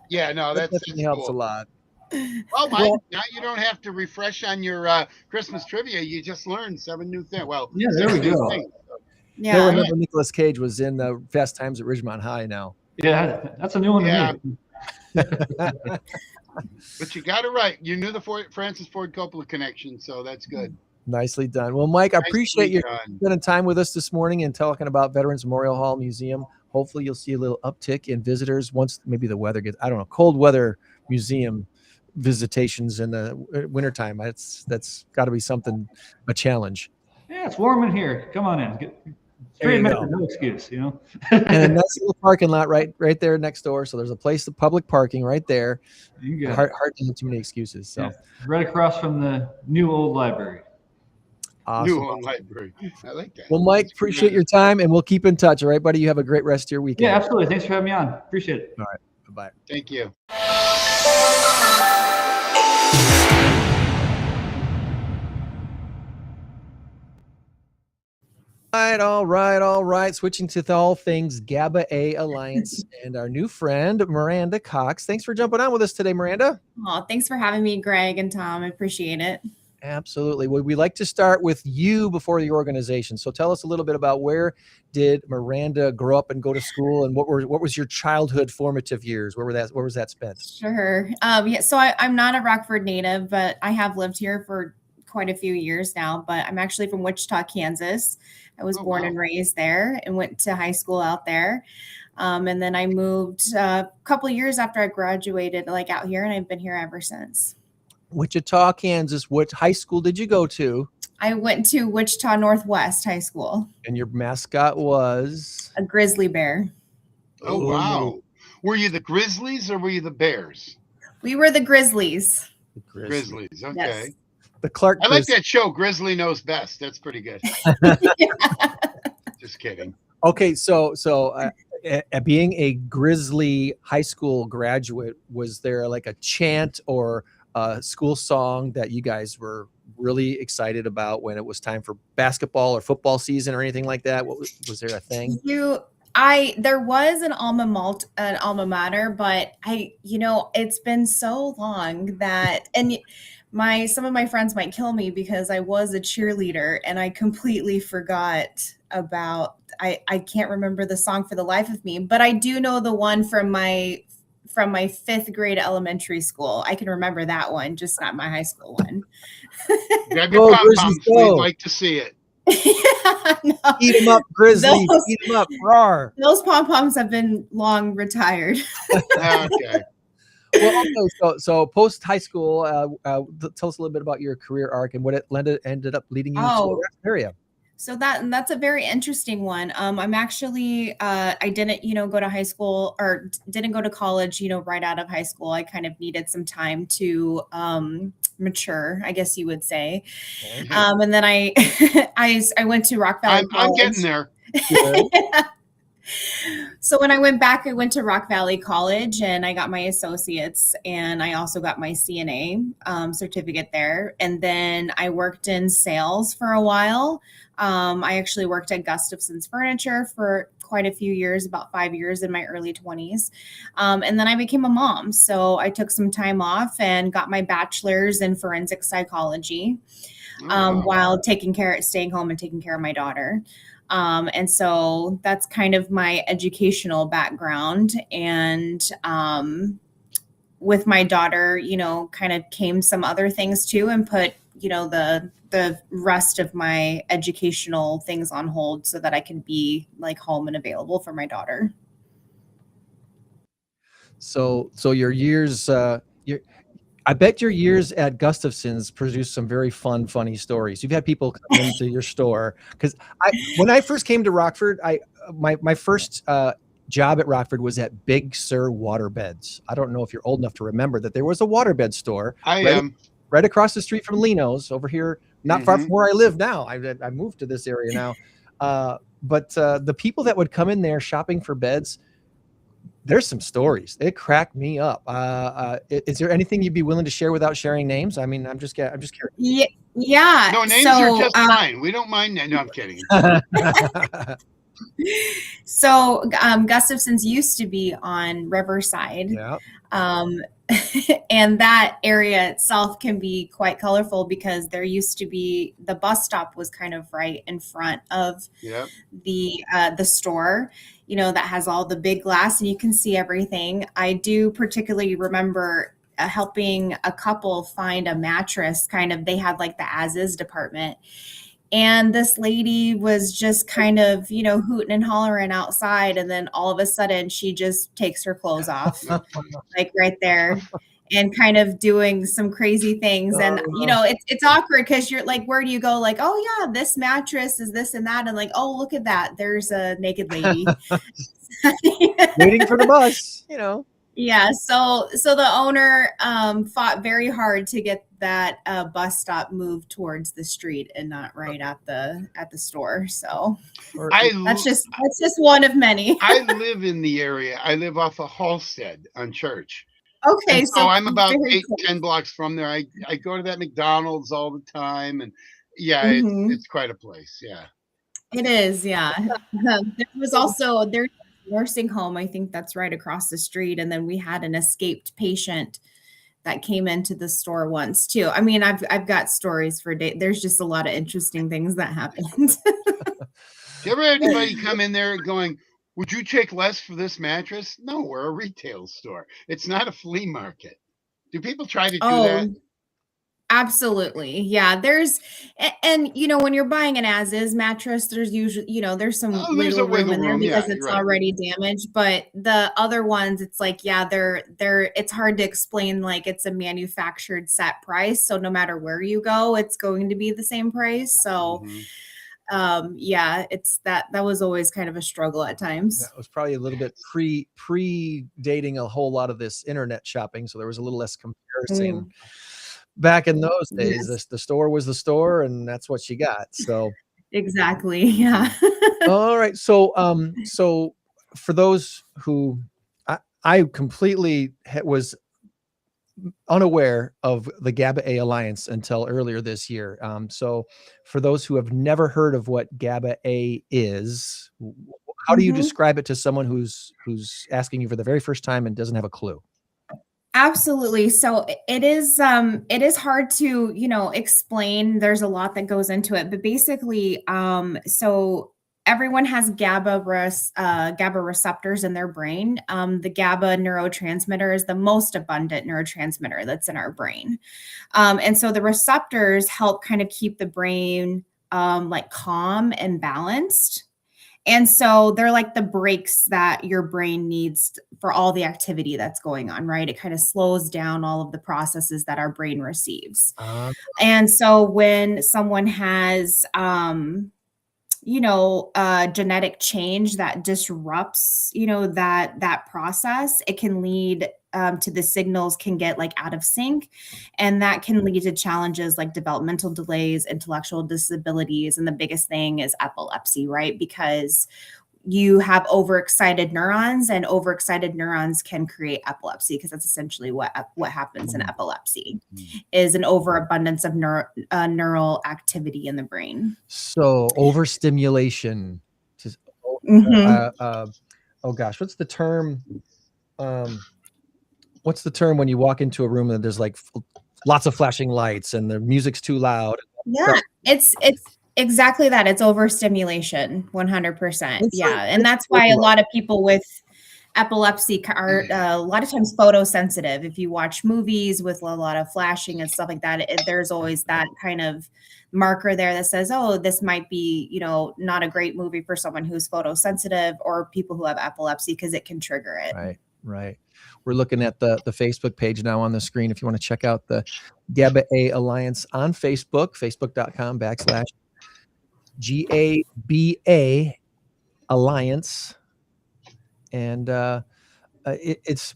Yeah, no, That that's definitely helps cool. a lot. Well, Mike, now you don't have to refresh on your Christmas trivia. You just learned 7 new things. Well, Yeah, there 6 we new go. things. They'll Yeah. remember Nicolas Cage was in the Fast Times at Ridgemont High now. Yeah, that's a new one Yeah. to me. But you got it right. You knew the Francis Ford Coppola connection, so that's good. Nicely done. Well, Mike, I appreciate you Nicely done. spending time with us this morning and talking about Veterans Memorial Hall Museum. Hopefully you'll see a little uptick in visitors once maybe the weather gets, I don't know, cold weather museum visitations in the wintertime. That's got to be something, a challenge. Yeah, it's warm in here. Come on in. There 3 you minutes, go. no excuse, you know. And a nice little parking lot right there next door. So there's a place of public parking right there. You got Hard it. to have too many excuses. So Yeah, right across from the new old library. awesome. New home library. I like that. Well, Mike, appreciate your time and we'll keep in touch. All right, buddy. You have a great rest of your weekend. Yeah, absolutely. Thanks for having me on. Appreciate it. All right. Bye-bye. Thank you. All right. Switching to all things GABA-A-Alliance and our new friend, Miranda Cox. Thanks for jumping on with us today, Miranda. Oh, thanks for having me, Greg and Tom. I appreciate it. Absolutely. Well, we like to start with you before the organization. So tell us a little bit about where did Miranda grow up and go to school, and what was your childhood formative years? Where was that spent? Sure. Yeah. So I'm not a Rockford native, but I have lived here for quite a few years now. But I'm actually from Wichita, Kansas. I was born and raised there and went to high school out there. And then I moved a couple of years after I graduated, like out here, and I've been here ever since. Wichita, Kansas. What high school did you go to? I went to Wichita Northwest High School. And your mascot was? A grizzly bear. Oh, wow. Were you the Grizzlies or were you the Bears? We were the Grizzlies. The Grizzlies. Okay. Yes. The Clark. I like that show, Grizzly Knows Best. That's pretty good. Just kidding. Okay, so being a Grizzly high school graduate, was there like a chant or a school song that you guys were really excited about when it was time for basketball or football season or anything like that? Was there a thing? There was an alma mater, but it's been so long that, and some of my friends might kill me because I was a cheerleader and I completely forgot about, I can't remember the song for the life of me, but I do know the one from my 5th grade elementary school. I can remember that one, just not my high school one. Grab your pom-poms. We'd like to see it. No. Eat them up, Grizzly. Eat them up, roar. Those pom-poms have been long retired. Okay. Well, okay, so post high school, tell us a little bit about your career arc and what it ended up leading you to that area. So that's a very interesting one. I'm actually, I didn't, go to high school or didn't go to college, right out of high school. I kind of needed some time to mature, I guess you would say. Okay. And then I went to Rock Valley College. I'm getting there. Yeah. So when I went back, I went to Rock Valley College and I got my associates, and I also got my CNA certificate there. And then I worked in sales for a while. I actually worked at Gustafson's Furniture for quite a few years, about 5 years in my early 20s. And then I became a mom. So I took some time off and got my bachelor's in forensic psychology while staying home and taking care of my daughter. And so that's kind of my educational background. And with my daughter, kind of came some other things too, and put, the rest of my educational things on hold so that I can be like home and available for my daughter. So your years, I bet your years at Gustafson's produced some very funny stories. You've had people come into your store, because when I first came to Rockford, my first job at Rockford was at Big Sur Waterbeds. I don't know if you're old enough to remember that there was a waterbed store. I am. Right across the street from Lino's over here, not far from where I live now. I moved to this area now. But the people that would come in there shopping for beds, there's some stories. It cracked me up. Is there anything you'd be willing to share without sharing names? I mean, I'm just curious. Yeah. No, names are just fine. We don't mind. No, I'm kidding. So Gustafson's used to be on Riverside. Yeah. And that area itself can be quite colorful because there used to be, the bus stop was kind of right in front of the store, that has all the big glass and you can see everything. I do particularly remember helping a couple find a mattress. They had like the as-is department. And this lady was just kind of, hooting and hollering outside. And then all of a sudden she just takes her clothes off, like right there, and kind of doing some crazy things. And, it's awkward because you're like, where do you go? Like, oh yeah, this mattress is this and that. And like, oh, look at that. There's a naked lady. Waiting for the bus, Yeah. So the owner fought very hard to get that bus stop moved towards the street and not right at the store. So that's just one of many. I live in the area. I live off of Halstead on Church. Okay. And so I'm about 8-10 blocks from there. I go to that McDonald's all the time, and it's quite a place. Yeah. It is. Yeah. There's a nursing home. I think that's right across the street. And then we had an escaped patient that came into the store once too. I mean, I've got stories for days. There's just a lot of interesting things that happened. Do you ever have anybody come in there going, would you take less for this mattress? No, we're a retail store. It's not a flea market. Do people try to do that? Absolutely. Yeah. And when you're buying an as is mattress, there's usually, there's some there's a wiggle room in there because yeah, it's right. already damaged. But the other ones, it's like, yeah, it's hard to explain, like it's a manufactured set price. So no matter where you go, it's going to be the same price. So yeah, it's that was always kind of a struggle at times. That was probably a little bit predating a whole lot of this internet shopping. So there was a little less comparison. Back in those days, the store was the store, and that's what you got. So exactly, yeah. All right. So so for those who I completely was unaware of the GABA-A-Alliance until earlier this year. So for those who have never heard of what GABA-A is, how do you describe it to someone who's asking you for the very first time and doesn't have a clue? Absolutely. So it is hard to, explain. There's a lot that goes into it, but basically, so everyone has GABA receptors in their brain. The GABA neurotransmitter is the most abundant neurotransmitter that's in our brain. And so the receptors help kind of keep the brain like calm and balanced. And so they're like the brakes that your brain needs for all the activity that's going on, right? It kind of slows down all of the processes that our brain receives. And so when someone has, genetic change that disrupts, that process, it can lead to the signals can get like out of sync, and that can lead to challenges like developmental delays, intellectual disabilities, and the biggest thing is epilepsy, right? Because you have overexcited neurons, and overexcited neurons can create epilepsy, because that's essentially what happens in epilepsy is an overabundance of neural activity in the brain. So overstimulation. Oh gosh, what's the term? What's the term when you walk into a room and there's like lots of flashing lights and the music's too loud? Yeah, it's exactly that. It's overstimulation, 100%. Yeah, and that's why a lot of people with epilepsy are a lot of times photosensitive. If you watch movies with a lot of flashing and stuff like that, there's always that kind of marker there that says, oh, this might be, not a great movie for someone who's photosensitive or people who have epilepsy, because it can trigger it. Right. We're looking at the Facebook page now on the screen. If you want to check out the GABA-A Alliance on Facebook, facebook.com/GABA Alliance. And it's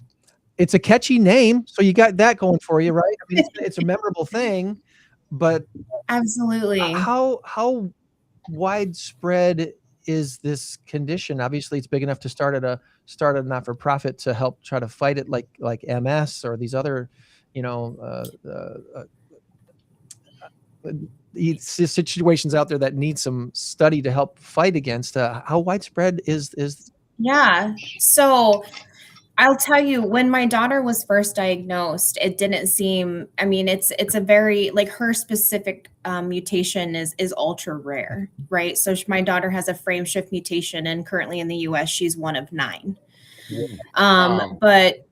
a catchy name. So you got that going for you, right? I mean, it's a memorable thing, but absolutely. How widespread is this condition? Obviously, it's big enough to start a not-for-profit to help try to fight it, like MS or these other, situations out there that need some study to help fight against. How widespread is? Yeah. So I'll tell you, when my daughter was first diagnosed, it didn't seem, I mean, it's a very, like, her specific mutation is ultra rare, right? So my daughter has a frame shift mutation, and currently in the US, she's one of 9. But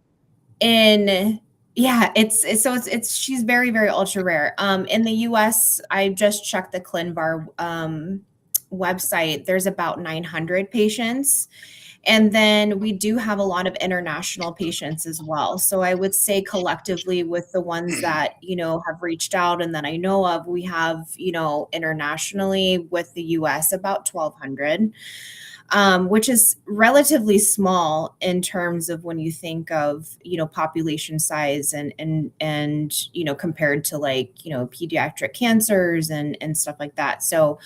she's very, very ultra rare. In the US, I just checked the ClinVar website. There's about 900 patients. And then we do have a lot of international patients as well. So I would say collectively, with the ones that, have reached out and that I know of, we have, internationally with the US about 1,200, which is relatively small in terms of when you think of, population size and compared to like, pediatric cancers and stuff like that. So,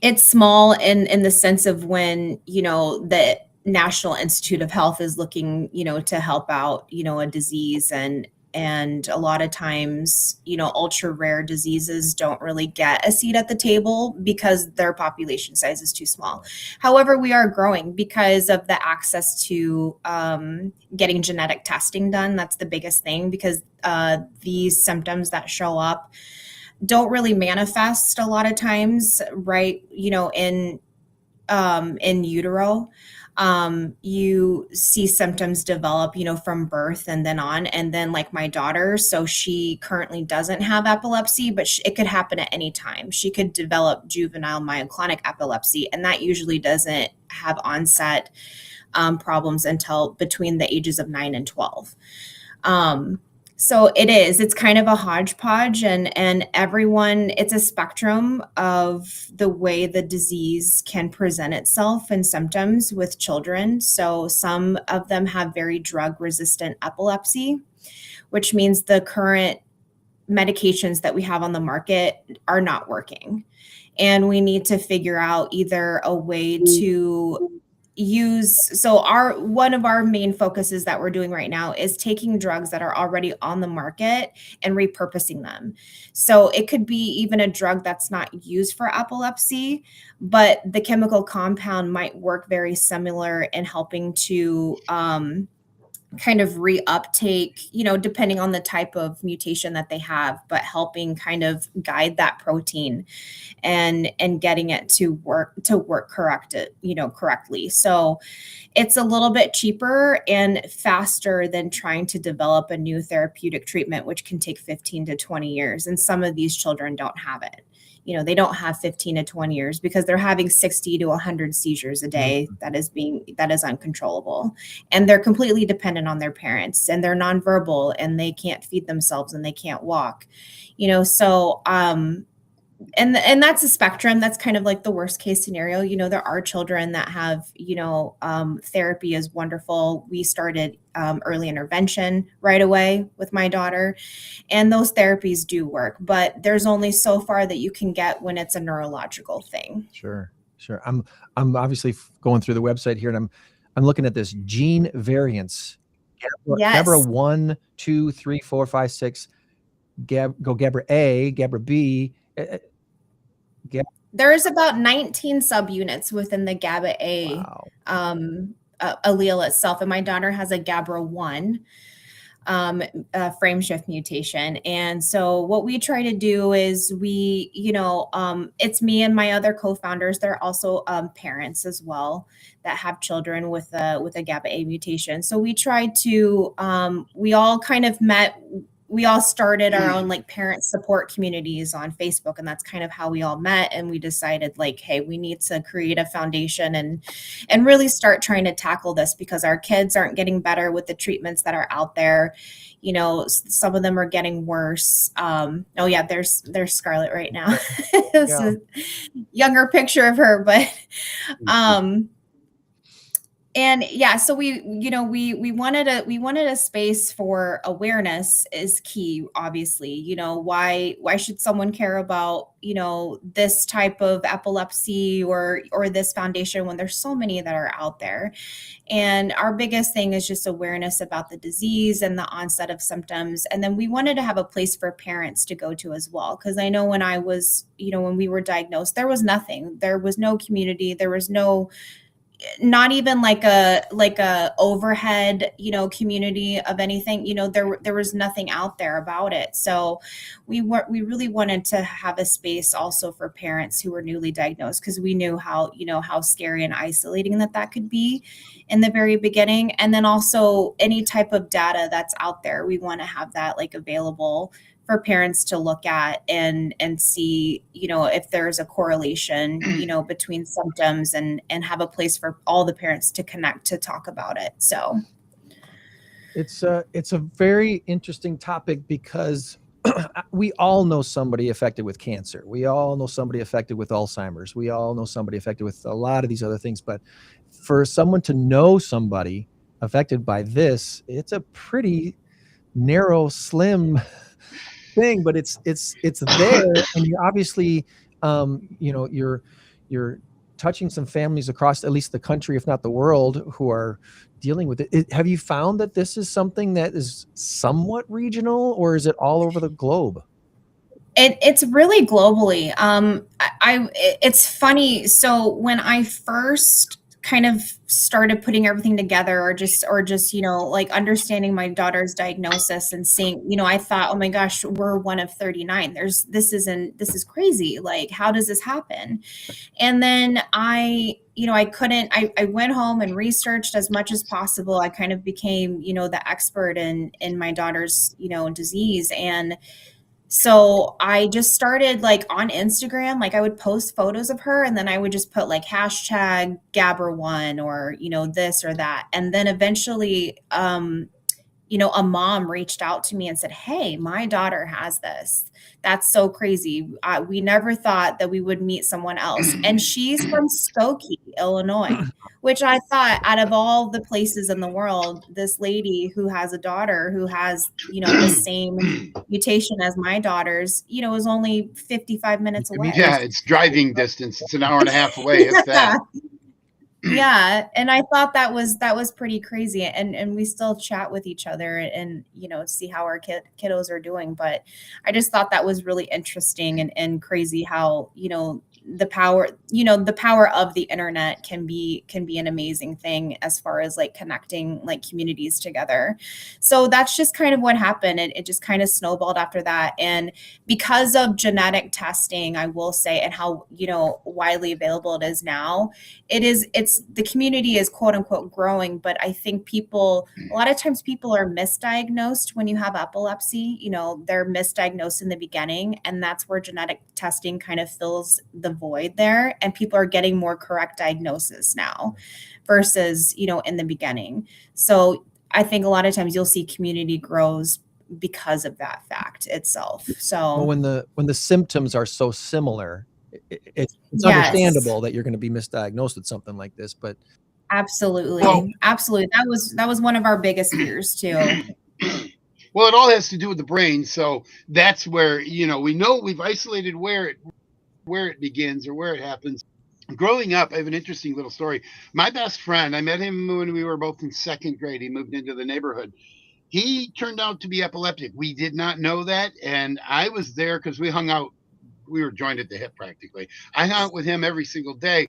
it's small in the sense of when, the National Institute of Health is looking, to help out, a disease, and And a lot of times, ultra rare diseases don't really get a seat at the table because their population size is too small. However, we are growing because of the access to getting genetic testing done. That's the biggest thing, because these symptoms that show up don't really manifest a lot of times, right? In utero. You see symptoms develop, from birth and then on. And then like my daughter, so she currently doesn't have epilepsy, but it could happen at any time. She could develop juvenile myoclonic epilepsy, and that usually doesn't have onset problems until between the ages of 9 and 12. So it's kind of a hodgepodge, and everyone, it's a spectrum of the way the disease can present itself and symptoms with children. So some of them have very drug resistant epilepsy, which means the current medications that we have on the market are not working. And we need to figure out either a way to one of our main focuses that we're doing right now is taking drugs that are already on the market and repurposing them. So it could be even a drug that's not used for epilepsy, but the chemical compound might work very similar in helping to kind of reuptake, depending on the type of mutation that they have, but helping kind of guide that protein and getting it to work correctly. So it's a little bit cheaper and faster than trying to develop a new therapeutic treatment, which can take 15 to 20 years. And some of these children don't have it. They don't have 15 to 20 years because they're having 60 to 100 seizures a day. That is uncontrollable. And they're completely dependent on their parents, and they're nonverbal, and they can't feed themselves, and they can't walk, so, and that's a spectrum. That's kind of like the worst case scenario. There are children that have, therapy is wonderful. We started early intervention right away with my daughter, and those therapies do work, but there's only so far that you can get when it's a neurological thing. Sure. I'm obviously going through the website here, and I'm looking at this gene variants. Yes. GABA 1, 2, 3, 4, 5, 6. GABA-A, GABA-B. There's about 19 subunits within the GABA-A allele itself, and my daughter has a GABA-1 frame shift mutation. And so what we try to do is it's me and my other co-founders. They're also parents as well that have children with a GABA-A mutation. So we tried to we all kind of met. We all started our own parent support communities on Facebook, and that's kind of how we all met. And we decided hey, we need to create a foundation and really start trying to tackle this, because our kids aren't getting better with the treatments that are out there. Some of them are getting worse. There's Scarlett right now. This is a younger picture of her, but and so we wanted a space for awareness is key, obviously. Why should someone care about, this type of epilepsy or this foundation when there's so many that are out there? And our biggest thing is just awareness about the disease and the onset of symptoms. And then we wanted to have a place for parents to go to as well. Because I know when I was, when we were diagnosed, there was nothing. There was no community. There was not even like a overhead, community of anything, there was nothing out there about it. So we really wanted to have a space also for parents who were newly diagnosed, because we knew how scary and isolating that could be in the very beginning. And then also any type of data that's out there, we want to have that available for parents to look at and see, if there's a correlation, between symptoms, and have a place for all the parents to connect to talk about it. So it's a very interesting topic, because we all know somebody affected with cancer. We all know somebody affected with Alzheimer's. We all know somebody affected with a lot of these other things. But for someone to know somebody affected by this, it's a pretty narrow, slim thing, but it's there, and you obviously you're touching some families across at least the country, if not the world, who are dealing with it. Have you found that this is something that is somewhat regional, or is it all over the globe? It's really globally. It's funny. So when I first kind of started putting everything together, or just, like understanding my daughter's diagnosis and seeing, I thought, oh my gosh, we're one of 39. This is crazy. Like, how does this happen? And then I went home and researched as much as possible. I kind of became, the expert in my daughter's, disease. And so I just started like on Instagram, like I would post photos of her, and then I would just put like hashtag GABA-A or, this or that. And then eventually, a mom reached out to me and said, hey, my daughter has this. That's so crazy. We never thought that we would meet someone else. And she's from Skokie, Illinois, which I thought, out of all the places in the world, this lady who has a daughter who has, the same mutation as my daughter's, is only 55 minutes away. Yeah, it's driving distance. It's an hour and a half away, if that. Yeah. And I thought that was pretty crazy. And we still chat with each other and, see how our kiddos are doing. But I just thought that was really interesting and crazy how, the power of the internet can be an amazing thing as far as like connecting like communities together. So that's just kind of what happened. It just kind of snowballed after that. And because of genetic testing, I will say, and how, widely available it is now, it's the community is quote unquote growing. But I think a lot of times people are misdiagnosed when you have epilepsy. They're misdiagnosed in the beginning, and that's where genetic testing kind of fills the void there, and people are getting more correct diagnosis now versus in the beginning. So I think a lot of times you'll see community grows because of that fact itself. So when the symptoms are so similar, it's Yes. understandable that you're going to be misdiagnosed with something like this. But absolutely, Well- absolutely, that was one of our biggest fears too. Well, it all has to do with the brain. So that's where, we know we've isolated where it begins or where it happens. Growing up, I have an interesting little story. My best friend, I met him when we were both in second grade. He moved into the neighborhood. He turned out to be epileptic. We did not know that. And I was there because we hung out. We were joined at the hip practically. I hung out with him every single day.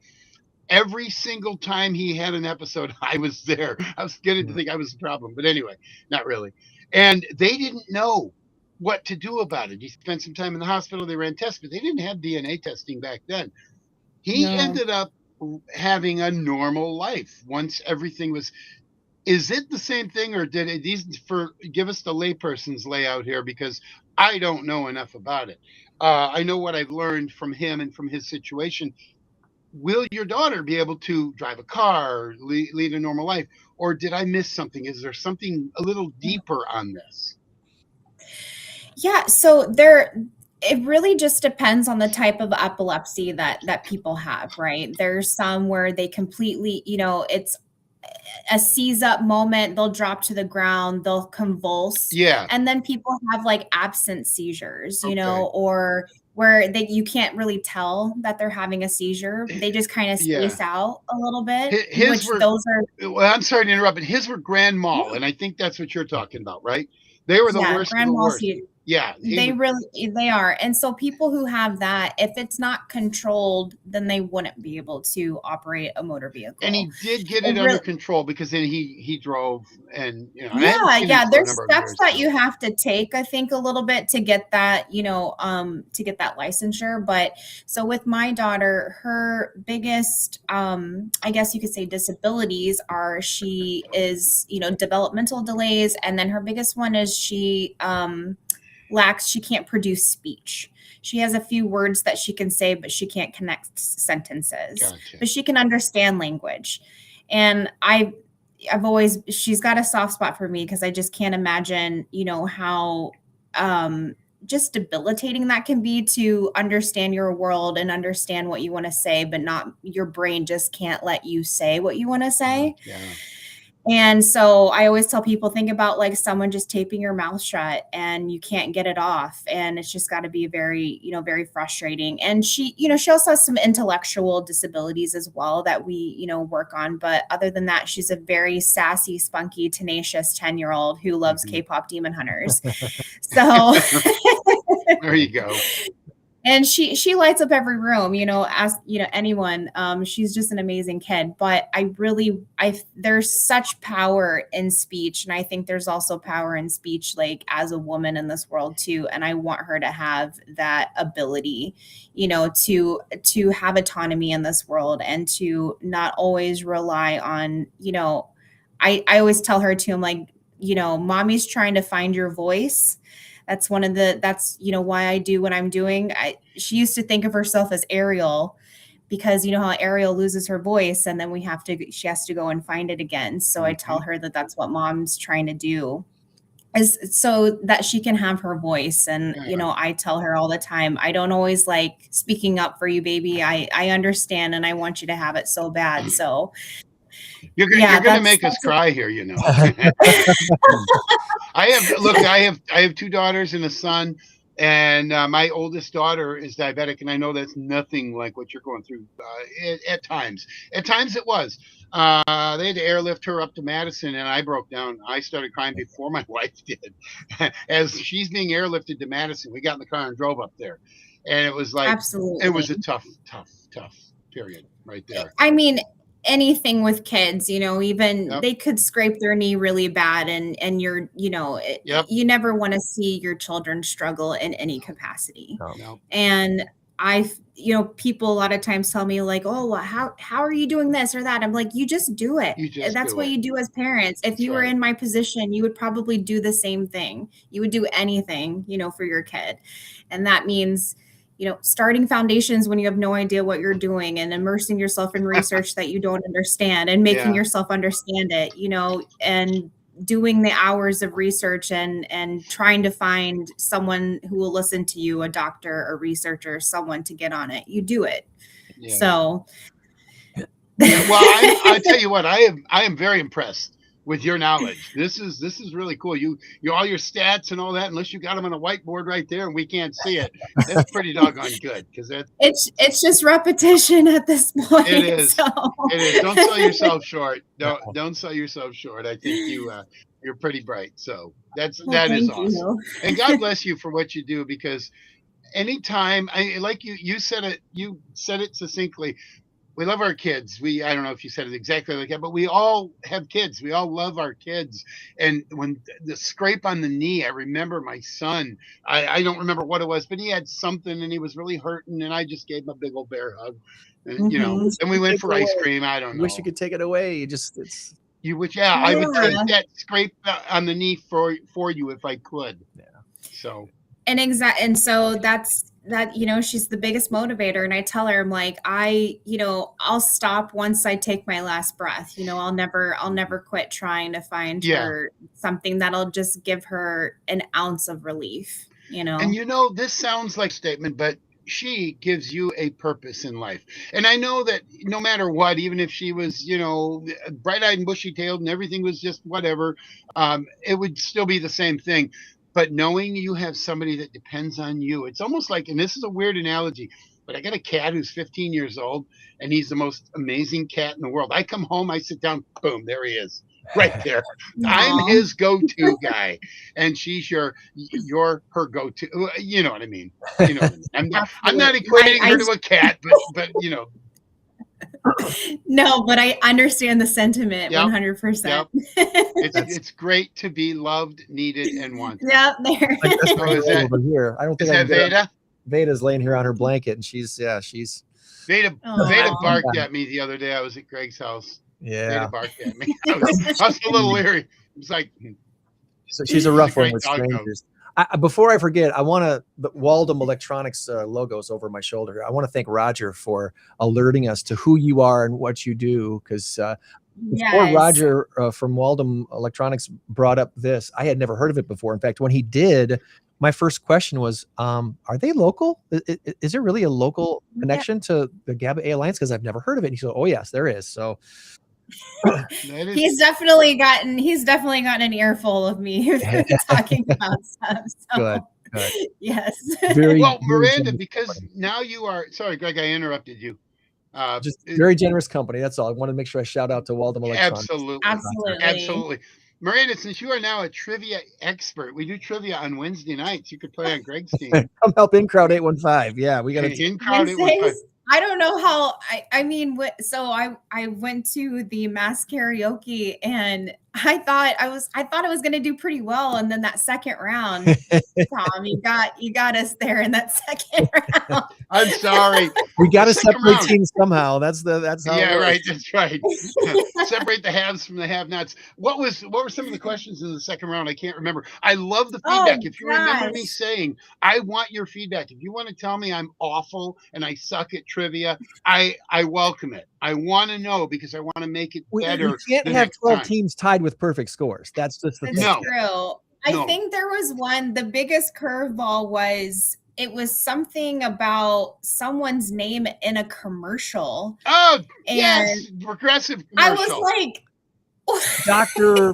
Every single time he had an episode, I was there. I was getting to think I was the problem. But anyway, not really. And they didn't know what to do about it. He spent some time in the hospital. They ran tests, but they didn't have DNA testing back then. He No. ended up having a normal life once everything was. Is it the same thing, or did it, give us the layperson's layout here, because I don't know enough about it. I know what I've learned from him and from his situation. Will your daughter be able to drive a car, lead a normal life, or did I miss something? Is there something a little deeper on this? Yeah, so it really just depends on the type of epilepsy that people have, right? There's some where they completely, it's a seize up moment, they'll drop to the ground, they'll convulse. Yeah. And then people have like absent seizures, Okay. or where you can't really tell that they're having a seizure. They just kind of space out a little bit. Well, I'm sorry to interrupt, but his were grand mal, and I think that's what you're talking about, right? They were the worst of the worst. Yeah, they are. And so people who have that, if it's not controlled, then they wouldn't be able to operate a motor vehicle. And he did get it under control, because then he drove, and there's steps that you have to take, I think, a little bit to get that, to get that licensure. But so with my daughter, her biggest, I guess you could say, disabilities are she is, developmental delays, and then her biggest one is she can't produce speech. She has a few words that she can say, but she can't connect sentences. Gotcha. But she can understand language. And she's got a soft spot for me, because I just can't imagine, how just debilitating that can be, to understand your world and understand what you want to say, but not, your brain just can't let you say what you want to say. Yeah. And so I always tell people, think about like someone just taping your mouth shut and you can't get it off. And it's just got to be very, very frustrating. And she also has some intellectual disabilities as well that we, work on. But other than that, she's a very sassy, spunky, tenacious 10-year-old who loves K-pop Demon Hunters. So there you go. And she lights up every room, ask, anyone. She's just an amazing kid. But there's such power in speech. And I think there's also power in speech, like as a woman in this world too. And I want her to have that ability, to have autonomy in this world and to not always rely on, I always tell her too, I'm like, mommy's trying to find your voice. That's why I do what I'm doing. She used to think of herself as Ariel because how Ariel loses her voice and then she has to go and find it again. So I tell her that that's what mom's trying to do is so that she can have her voice. And, I tell her all the time, I don't always like speaking up for you, baby. I understand. And I want you to have it so bad. So you're going to make us cry here, I have 2 daughters and a son, and my oldest daughter is diabetic, and I know that's nothing like what you're going through at times. At times it was. They had to airlift her up to Madison, and I broke down. I started crying before my wife did. As she's being airlifted to Madison, we got in the car and drove up there, and it was like, absolutely, it was a tough period right there. I mean, anything with kids, even they could scrape their knee really bad and you're, you never want to see your children struggle in any capacity. No. And people a lot of times tell me like, oh, well, how are you doing this or that? I'm like, you just do it. That's what you do as parents. If you were in my position, you would probably do the same thing. You would do anything, for your kid. And that means starting foundations when you have no idea what you're doing and immersing yourself in research that you don't understand and making yourself understand it, and doing the hours of research and trying to find someone who will listen to you, a doctor, a researcher, someone to get on it. You do it. Yeah. So. Well, I tell you what, I am very impressed with your knowledge. This is really cool. You all your stats and all that, unless you got them on a whiteboard right there and we can't see it, that's pretty doggone good because it's just repetition at this point. It is. So. It is. Don't sell yourself short. Don't sell yourself short. I think you're pretty bright. So that is awesome. You. And God bless you for what you do, because anytime you said it succinctly. We love our kids. I don't know if you said it exactly like that, but we all have kids. We all love our kids. And when the scrape on the knee, I remember my son, I don't remember what it was, but he had something and he was really hurting. And I just gave him a big old bear hug, and, and we went for ice cream. I don't know. Wish you could take it away. I would take that scrape on the knee for you if I could. Yeah. So. And so that's that, she's the biggest motivator. And I tell her, I'm like, I'll stop once I take my last breath. I'll never quit trying to find her something that'll just give her an ounce of relief, And this sounds like a statement, but she gives you a purpose in life. And I know that no matter what, even if she was, bright-eyed and bushy-tailed and everything was just whatever, it would still be the same thing. But knowing you have somebody that depends on you, it's almost like, and this is a weird analogy, but I got a cat who's 15 years old, and he's the most amazing cat in the world. I come home, I sit down, boom, there he is, right there. I'm his go-to guy, and she's her go-to. You know what I mean? I'm not equating her to a cat, but No, but I understand the sentiment 100%. Yep. It's great to be loved, needed, and wanted. Yep, there. Over here. I don't think is that Veda? Veda's laying here on her blanket, and she's. Veda barked at me the other day. I was at Greg's house. Yeah. Veda barked at me. I was a little leery. It was like. So she's a rough one with strangers. Before I forget, I want the Waldom Electronics logos over my shoulder. I want to thank Roger for alerting us to who you are and what you do. Because before Roger from Waldom Electronics brought up this, I had never heard of it before. In fact, when he did, my first question was, are they local? Is there really a local connection to the GABA-A Alliance? Because I've never heard of it. And he said, oh, yes, there is. So He's definitely gotten an earful of me talking about stuff. So. Good. Yes. Well, Miranda, because now you are. Sorry, Greg, I interrupted you. Just very generous company. That's all. I want to make sure I shout out to Waldom Electronics. Absolutely. Miranda, since you are now a trivia expert, we do trivia on Wednesday nights. You could play on Greg's team. Come help In Crowd 815. Yeah, we got to In Crowd 815. I don't know how. I mean, so I went to the mass karaoke, and I thought I was going to do pretty well, and then that second round, Tom, you got us there in that second round. I'm sorry. We got to separate teams somehow. That's how. Yeah, right. That's right. Separate the haves from the have-nots. What were some of the questions in the second round? I can't remember. I love the feedback. If you remember me saying, I want your feedback. If you want to tell me I'm awful and I suck at trivia, I welcome it. I want to know because I want to make it better. You can't have 12 teams tied with perfect scores. That's just the thing. That's true. I think there was one. The biggest curveball was it was something about someone's name in a commercial. Oh, and yes, progressive commercial. I was like, Dr.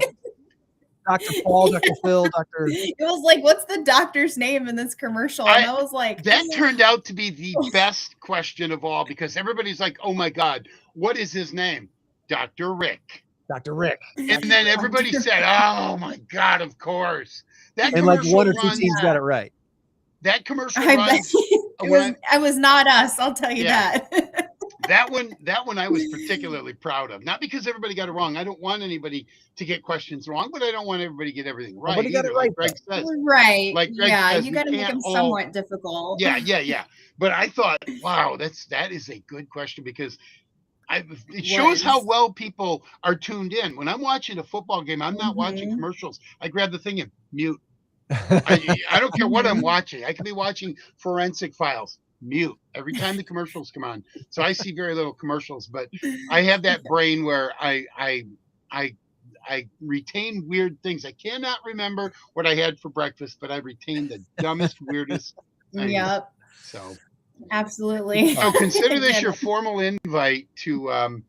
Paul, Dr. Phil, Dr. It was like, what's the doctor's name in this commercial? And I was like, that turned out to be the best question of all because everybody's like, oh my God, what is his name? Dr. Rick. Dr. Rick. And then everybody said, oh my God, of course. And like one or two teams got it right. That commercial runs. It was not us, I'll tell you that. That one I was particularly proud of. Not because everybody got it wrong. I don't want anybody to get questions wrong, but I don't want everybody to get everything right. Nobody got it right. Like Greg says. Right. Like Greg says, you got to make them somewhat difficult. Yeah. But I thought, wow, that is a good question because it shows how well people are tuned in. When I'm watching a football game, I'm not watching commercials. I grab the thing and mute. I don't care what I'm watching. I could be watching Forensic Files. Mute every time the commercials come on. So I see very little commercials, but I have that brain where I retain weird things. I cannot remember what I had for breakfast, but I retain the dumbest, weirdest things. Yep. So absolutely. So consider this your formal invite to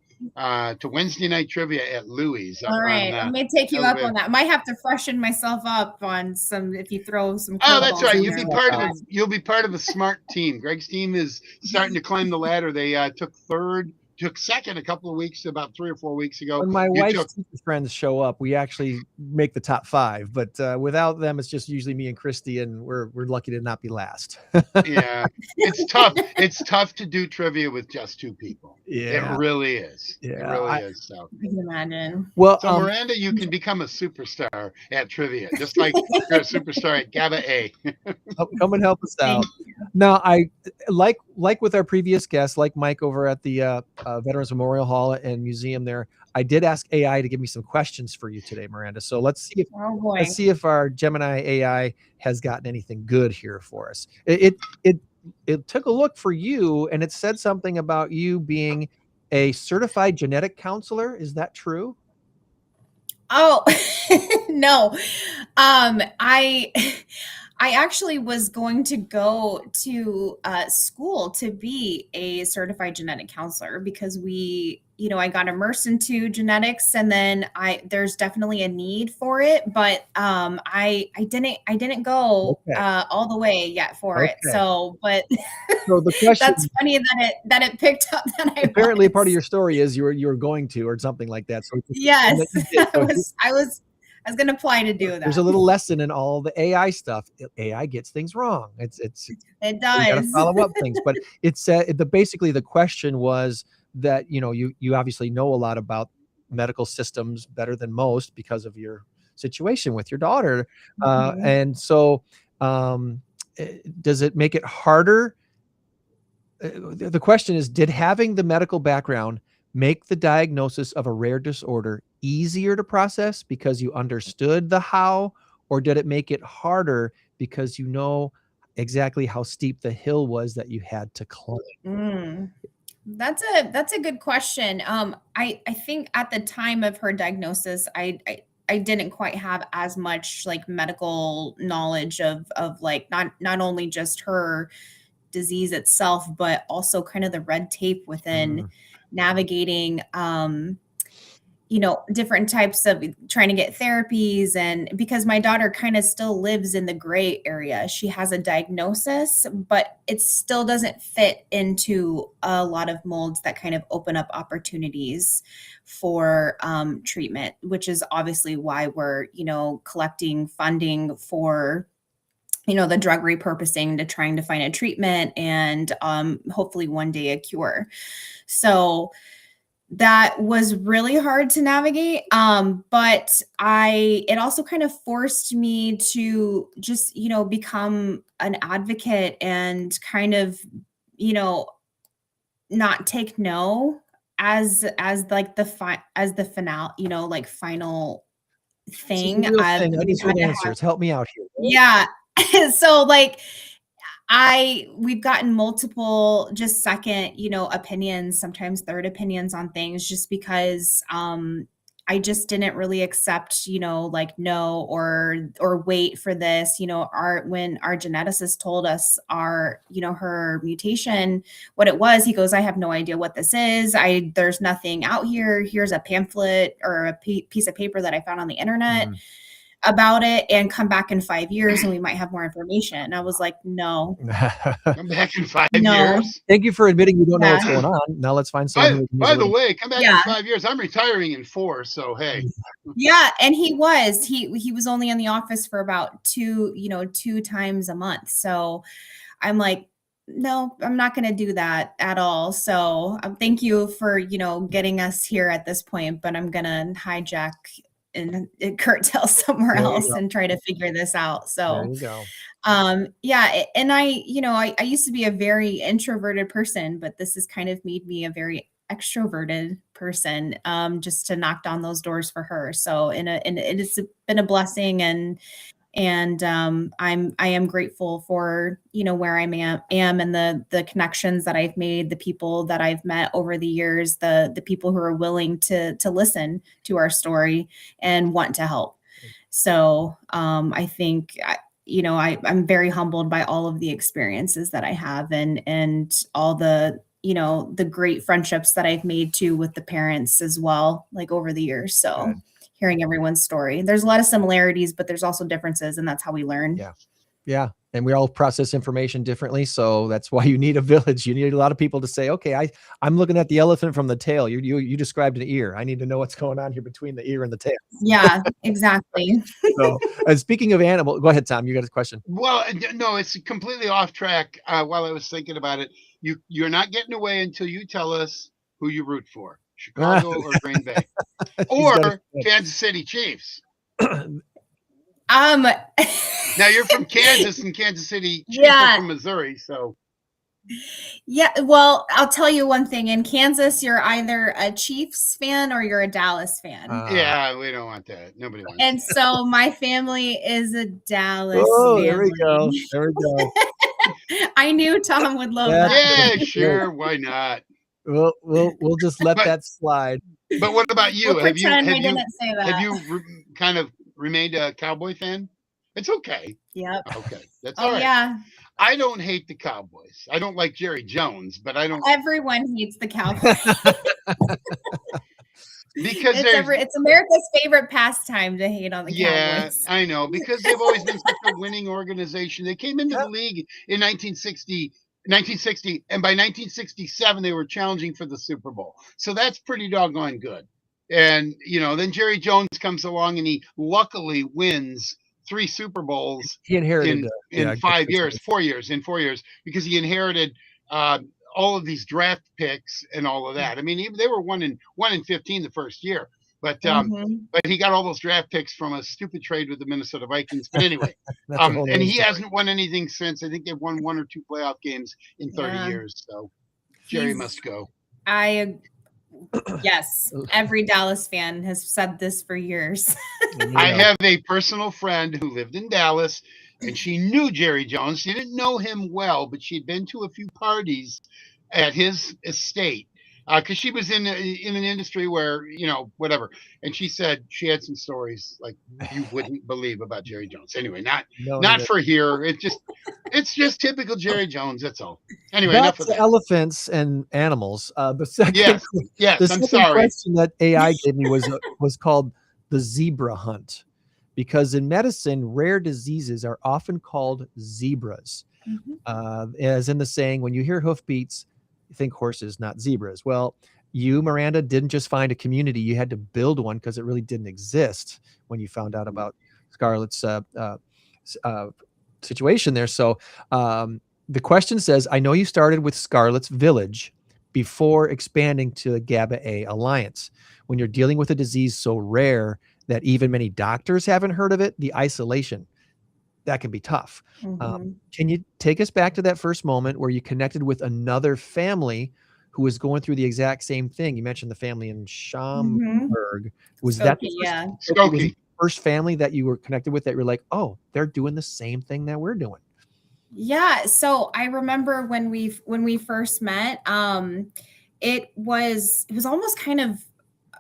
Wednesday night trivia at Louis. All right, I may take you up on that. I might have to freshen myself up on some if you throw some. Oh, that's right. You'll be part of a smart team. Greg's team is starting to climb the ladder. They took second a couple of weeks, about 3 or 4 weeks ago. When my wife's friends show up, we actually make the top 5. But without them, it's just usually me and Christy, and we're lucky to not be last. Yeah, it's tough. It's tough to do trivia with just 2 people. Yeah, it really is. Yeah, it really is. So I can imagine. Well, so Miranda, you can become a superstar at trivia, just like you're a superstar at GABA-A. Come and help us out. Now, I like with our previous guests, like Mike over at the Veterans Memorial Hall and Museum there. I did ask AI to give me some questions for you today, Miranda. So let's see if our Gemini AI has gotten anything good here for us. It took a look for you, and it said something about you being a certified genetic counselor. Is that true? Oh, no. I actually was going to go to school to be a certified genetic counselor because I got immersed into genetics, and then there's definitely a need for it, but I didn't go all the way yet for it. So the question, that's funny that it picked up that I apparently part of your story is you were going to or something like that. So yes, I was going to apply to do that. There's a little lesson in all the AI stuff. AI gets things wrong. It does. You got to follow up things, but it said basically the question was that you obviously know a lot about medical systems better than most because of your situation with your daughter, and so does it make it harder? The question is, did having the medical background make the diagnosis of a rare disorder easier to process because you understood the how, or did it make it harder because you know exactly how steep the hill was that you had to climb? That's a good question. I think at the time of her diagnosis, I didn't quite have as much like medical knowledge of like not only just her disease itself, but also kind of the red tape within navigating different types of trying to get therapies. And because my daughter kind of still lives in the gray area, she has a diagnosis, but it still doesn't fit into a lot of molds that kind of open up opportunities for treatment, which is obviously why we're, collecting funding for the drug repurposing to trying to find a treatment and hopefully one day a cure. So that was really hard to navigate. But it also kind of forced me to just, become an advocate and kind of, not take no as like the finale, like final thing. Real thing. I need some answers. Help me out here. Yeah. So like, we've gotten multiple just second, opinions, sometimes third opinions on things, just because I just didn't really accept, like no or wait for this, when our geneticist told us her mutation, what it was, he goes, I have no idea what this is. There's nothing out here. Here's a pamphlet or a piece of paper that I found on the internet. About it, and come back in 5 years and we might have more information. And I was like, no. Come back in 5 years. Thank you for admitting you don't know what's going on. Now let's find someone. By the way, come back in 5 years. I'm retiring in 4, so hey. Yeah, and he was only in the office for about 2 times a month. So I'm like, no, I'm not going to do that at all. So thank you for getting us here at this point, but I'm going to hijack and curtail somewhere else and try to figure this out. So there you go. Yeah. And I used to be a very introverted person, but this has kind of made me a very extroverted person, just to knock down those doors for her. So it's been a blessing, and I am grateful for, where I am and the connections that I've made, the people that I've met over the years, the people who are willing to listen to our story and want to help. So I think, I'm very humbled by all of the experiences that I have and all the great friendships that I've made too with the parents as well, like over the years. So hearing everyone's story, there's a lot of similarities, but there's also differences, and that's how we learn. Yeah. And we all process information differently. So that's why you need a village. You need a lot of people to say, okay, I'm looking at the elephant from the tail. You described an ear. I need to know what's going on here between the ear and the tail. Yeah, exactly. So speaking of animal, go ahead, Tom, you got a question. Well, no, it's completely off track. While I was thinking about it, you're not getting away until you tell us who you root for. Chicago or Green Bay or Kansas City Chiefs. Now you're from Kansas, and Kansas City Chiefs are from Missouri, so. Yeah, well, I'll tell you one thing. In Kansas, you're either a Chiefs fan or you're a Dallas fan. Yeah, we don't want that. Nobody wants and that. So my family is a Dallas family. There we go. There we go. I knew Tom would love that. Yeah, sure. Why not? We'll just let that slide. But what about you? We'll have you kind of remained a Cowboy fan? It's okay. Yep. Okay. That's all right. Yeah. I don't hate the Cowboys. I don't like Jerry Jones, but I don't. Everyone hates the Cowboys. Because it's America's favorite pastime to hate on the Cowboys. Yeah, I know, because they've always been such a winning organization. They came into the league in 1960, and by 1967 they were challenging for the Super Bowl. So that's pretty doggone good. And then Jerry Jones comes along and he luckily wins 3 Super Bowls. He inherited in 4 years, because he inherited all of these draft picks and all of that. I mean, they were 1 in 15 the first year, but he got all those draft picks from a stupid trade with the Minnesota Vikings. But anyway, and he hasn't won anything since. I think they've won 1 or 2 playoff games in 30 years. So Jerry must go. Yes, every Dallas fan has said this for years. I have a personal friend who lived in Dallas, and she knew Jerry Jones. She didn't know him well, but she'd been to a few parties at his estate, because she was in an industry where, whatever. And she said she had some stories like you wouldn't believe about Jerry Jones. Anyway, not for here. It's just typical Jerry Jones. That's all. Anyway, Back enough of to that. elephants and animals. The second, yes, the I'm second sorry. question that AI gave me was called the zebra hunt, because in medicine, rare diseases are often called zebras. As in the saying, when you hear hoofbeats, you think horses, not zebras. Well, you, Miranda, didn't just find a community; you had to build one because it really didn't exist when you found out about Scarlett's situation there. So the question says, I know you started with Scarlett's Village before expanding to the GABA-A Alliance. When you're dealing with a disease so rare that even many doctors haven't heard of it, the isolation, that can be tough. Can you take us back to that first moment where you connected with another family who was going through the exact same thing? You mentioned the family in Schaumburg. Was that the first family that you were connected with that you're like, oh, they're doing the same thing that we're doing? Yeah. So I remember when we first met, it was almost kind of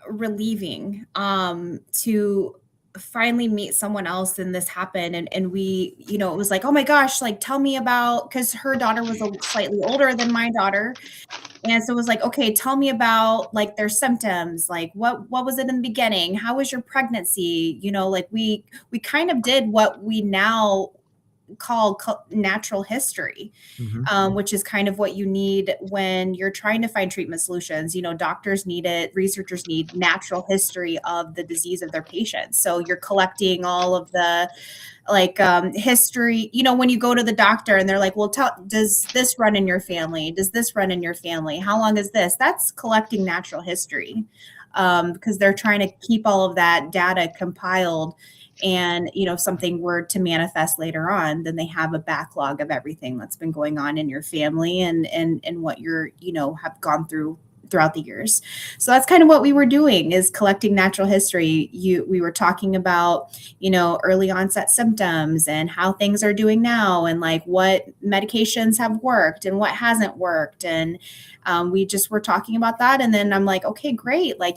relieving to finally meet someone else and this happened. And we, it was like, oh my gosh, like tell me about, because her daughter was slightly older than my daughter. And so it was like, okay, tell me about like their symptoms. Like what was it in the beginning? How was your pregnancy? Like we kind of did what we now call natural history, which is kind of what you need when you're trying to find treatment solutions. Doctors need it, researchers need natural history of the disease of their patients. So you're collecting all of the history, when you go to the doctor and they're like, well, does this run in your family? Does this run in your family? How long is this? That's collecting natural history, because they're trying to keep all of that data compiled. And, if something were to manifest later on, then they have a backlog of everything that's been going on in your family and what you're, have gone through throughout the years. So that's kind of what we were doing, is collecting natural history. We were talking about, early onset symptoms and how things are doing now, and like what medications have worked and what hasn't worked. And we just were talking about that. And then I'm like, okay, great. Like,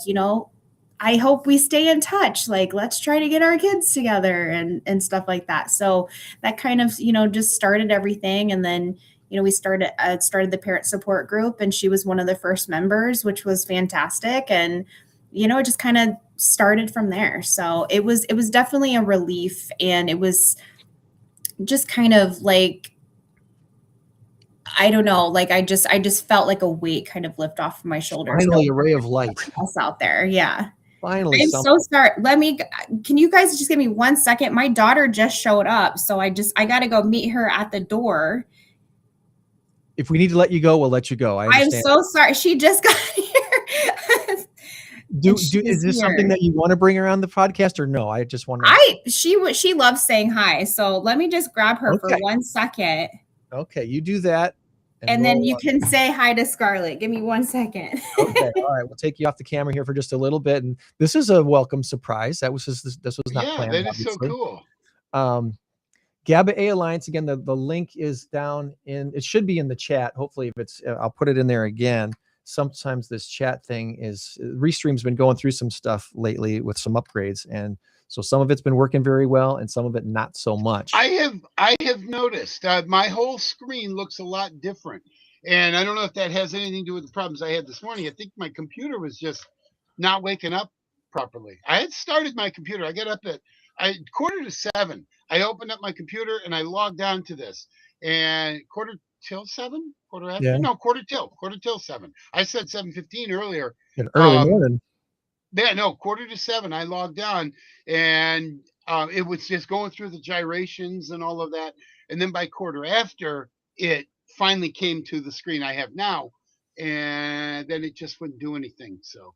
I hope we stay in touch. Like, let's try to get our kids together and stuff like that. So that kind of, just started everything. And then, we started the parent support group, and she was one of the first members, which was fantastic. And, it just kind of started from there. So it was definitely a relief. And it was just kind of like, I don't know, like I just felt like a weight kind of lift off my shoulders. Finally, a ray of light. Else out there. Yeah. Finally, I'm so sorry. Can you guys just give me 1 second? My daughter just showed up, so I got to go meet her at the door. If we need to let you go, we'll let you go. I'm so sorry. She just got here. Is this something that you want to bring around the podcast, or no? I just want to. She loves saying hi, so let me just grab her for 1 second. Okay, you do that. And then you can say hi to Scarlett. Give me 1 second. Okay, all right. We'll take you off the camera here for just a little bit. And this is a welcome surprise. This was not planned. Yeah, that is obviously. so cool. GABA-A Alliance, again, the link is down it should be in the chat. Hopefully, if it's, I'll put it in there again. Sometimes this chat thing Restream's been going through some stuff lately with some upgrades. And so some of it's been working very well and some of it not so much. I have noticed my whole screen looks a lot different. And I don't know if that has anything to do with the problems I had this morning. I think my computer was just not waking up properly. I had started my computer. I got up at 6:45. I opened up my computer and I logged on to this. And 7:15? Quarter till 7. I said 7:15 earlier. Early morning. Yeah, no, 6:45. I logged on and it was just going through the gyrations and all of that. And then by quarter after, it finally came to the screen I have now. And then it just wouldn't do anything. So.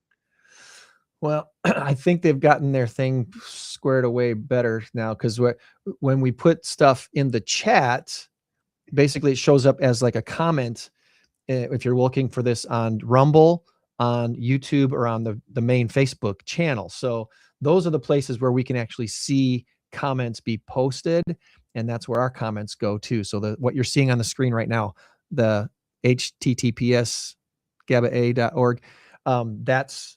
Well, I think they've gotten their thing squared away better now, because when we put stuff in the chat, basically it shows up as like a comment if you're looking for this on Rumble, on YouTube, or on the main Facebook channel. So those are the places where we can actually see comments be posted, and that's where our comments go to. So what you're seeing on the screen right now, the HTTPS GABA-A.org. That's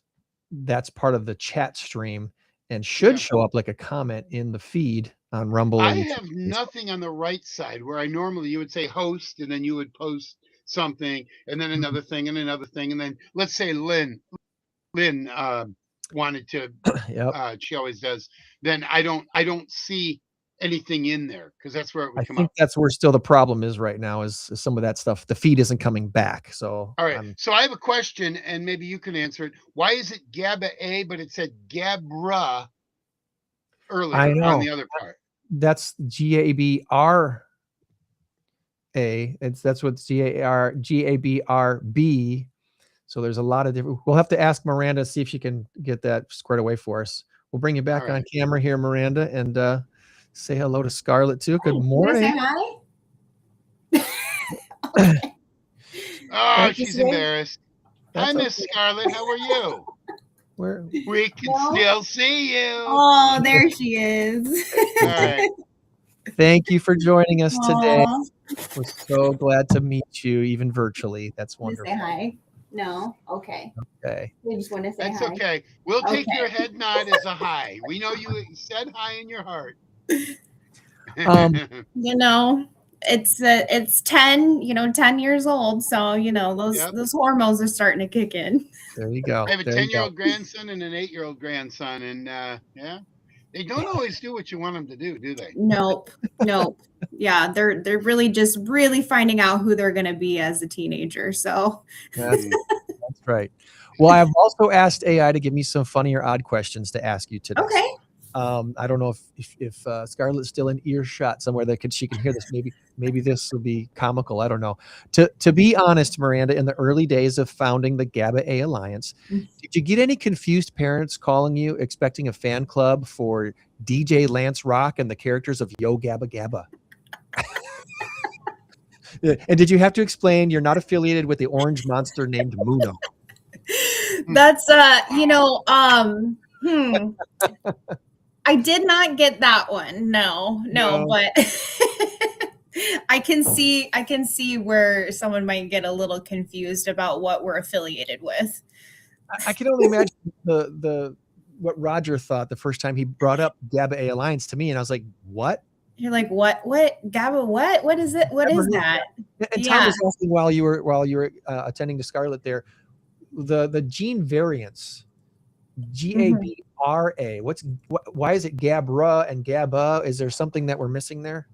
part of the chat stream and should show up like a comment in the feed on Rumble. I have nothing on the right side where I normally you would say host and then you would post something and then another thing and another thing and then let's say Lynn wanted to she always does, then I don't see anything in there because that's where it would come up. That's where still the problem is right now is some of that stuff. The feed isn't coming back. So all right. So I have a question and maybe you can answer it. Why is it GABA-A but it said GABRA earlier on the other part? That's GABRA. That's what GABRB. So there's a lot of different. We'll have to ask Miranda, see if she can get that squared away for us. We'll bring you back on camera here, Miranda, and say hello to Scarlett too. Good morning. Say hi. Oh, she's embarrassed. Hi, Miss Scarlett. How are you? We can still see you. Oh, there she is. All right. Thank you for joining us today. We're so glad to meet you, even virtually. That's wonderful. Say hi. No. Okay. Okay. We just want to say That's hi. okay. We'll take your head nod as a hi. We know you said hi in your heart. It's 10, 10 years old. So, those hormones are starting to kick in. There you go. I have a 10-year-old grandson and an 8-year-old grandson. And they don't always do what you want them to do they? Nope. Yeah. They're really just finding out who they're going to be as a teenager. So that's right. Well, I've also asked AI to give me some funny or odd questions to ask you today. Okay. I don't know if Scarlett's still in earshot somewhere she can hear this. Maybe this will be comical. I don't know. To be honest, Miranda, in the early days of founding the GABA-A Alliance, did you get any confused parents calling you expecting a fan club for DJ Lance Rock and the characters of Yo Gabba Gabba? And did you have to explain you're not affiliated with the orange monster named Muno? That's I did not get that one. No, but I can see where someone might get a little confused about what we're affiliated with. I can only imagine what Roger thought the first time he brought up GABA-A Alliance to me, and I was like, "What?" You're like, "What? GABA? What? What is it? What is that?" And Tom was asking while you were attending to Scarlett there, the gene variants, GABRA. Why is it GABRA and GABA? Is there something that we're missing there?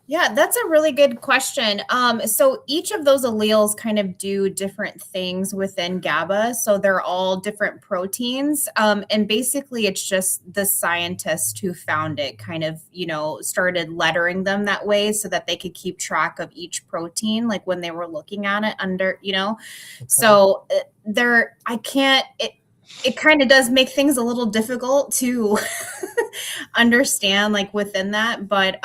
Yeah, that's a really good question. So each of those alleles kind of do different things within GABA. So they're all different proteins. And basically it's just the scientists who found it kind of, started lettering them that way so that they could keep track of each protein, like when they were looking at it under, Okay. So it kind of does make things a little difficult to understand like within that, but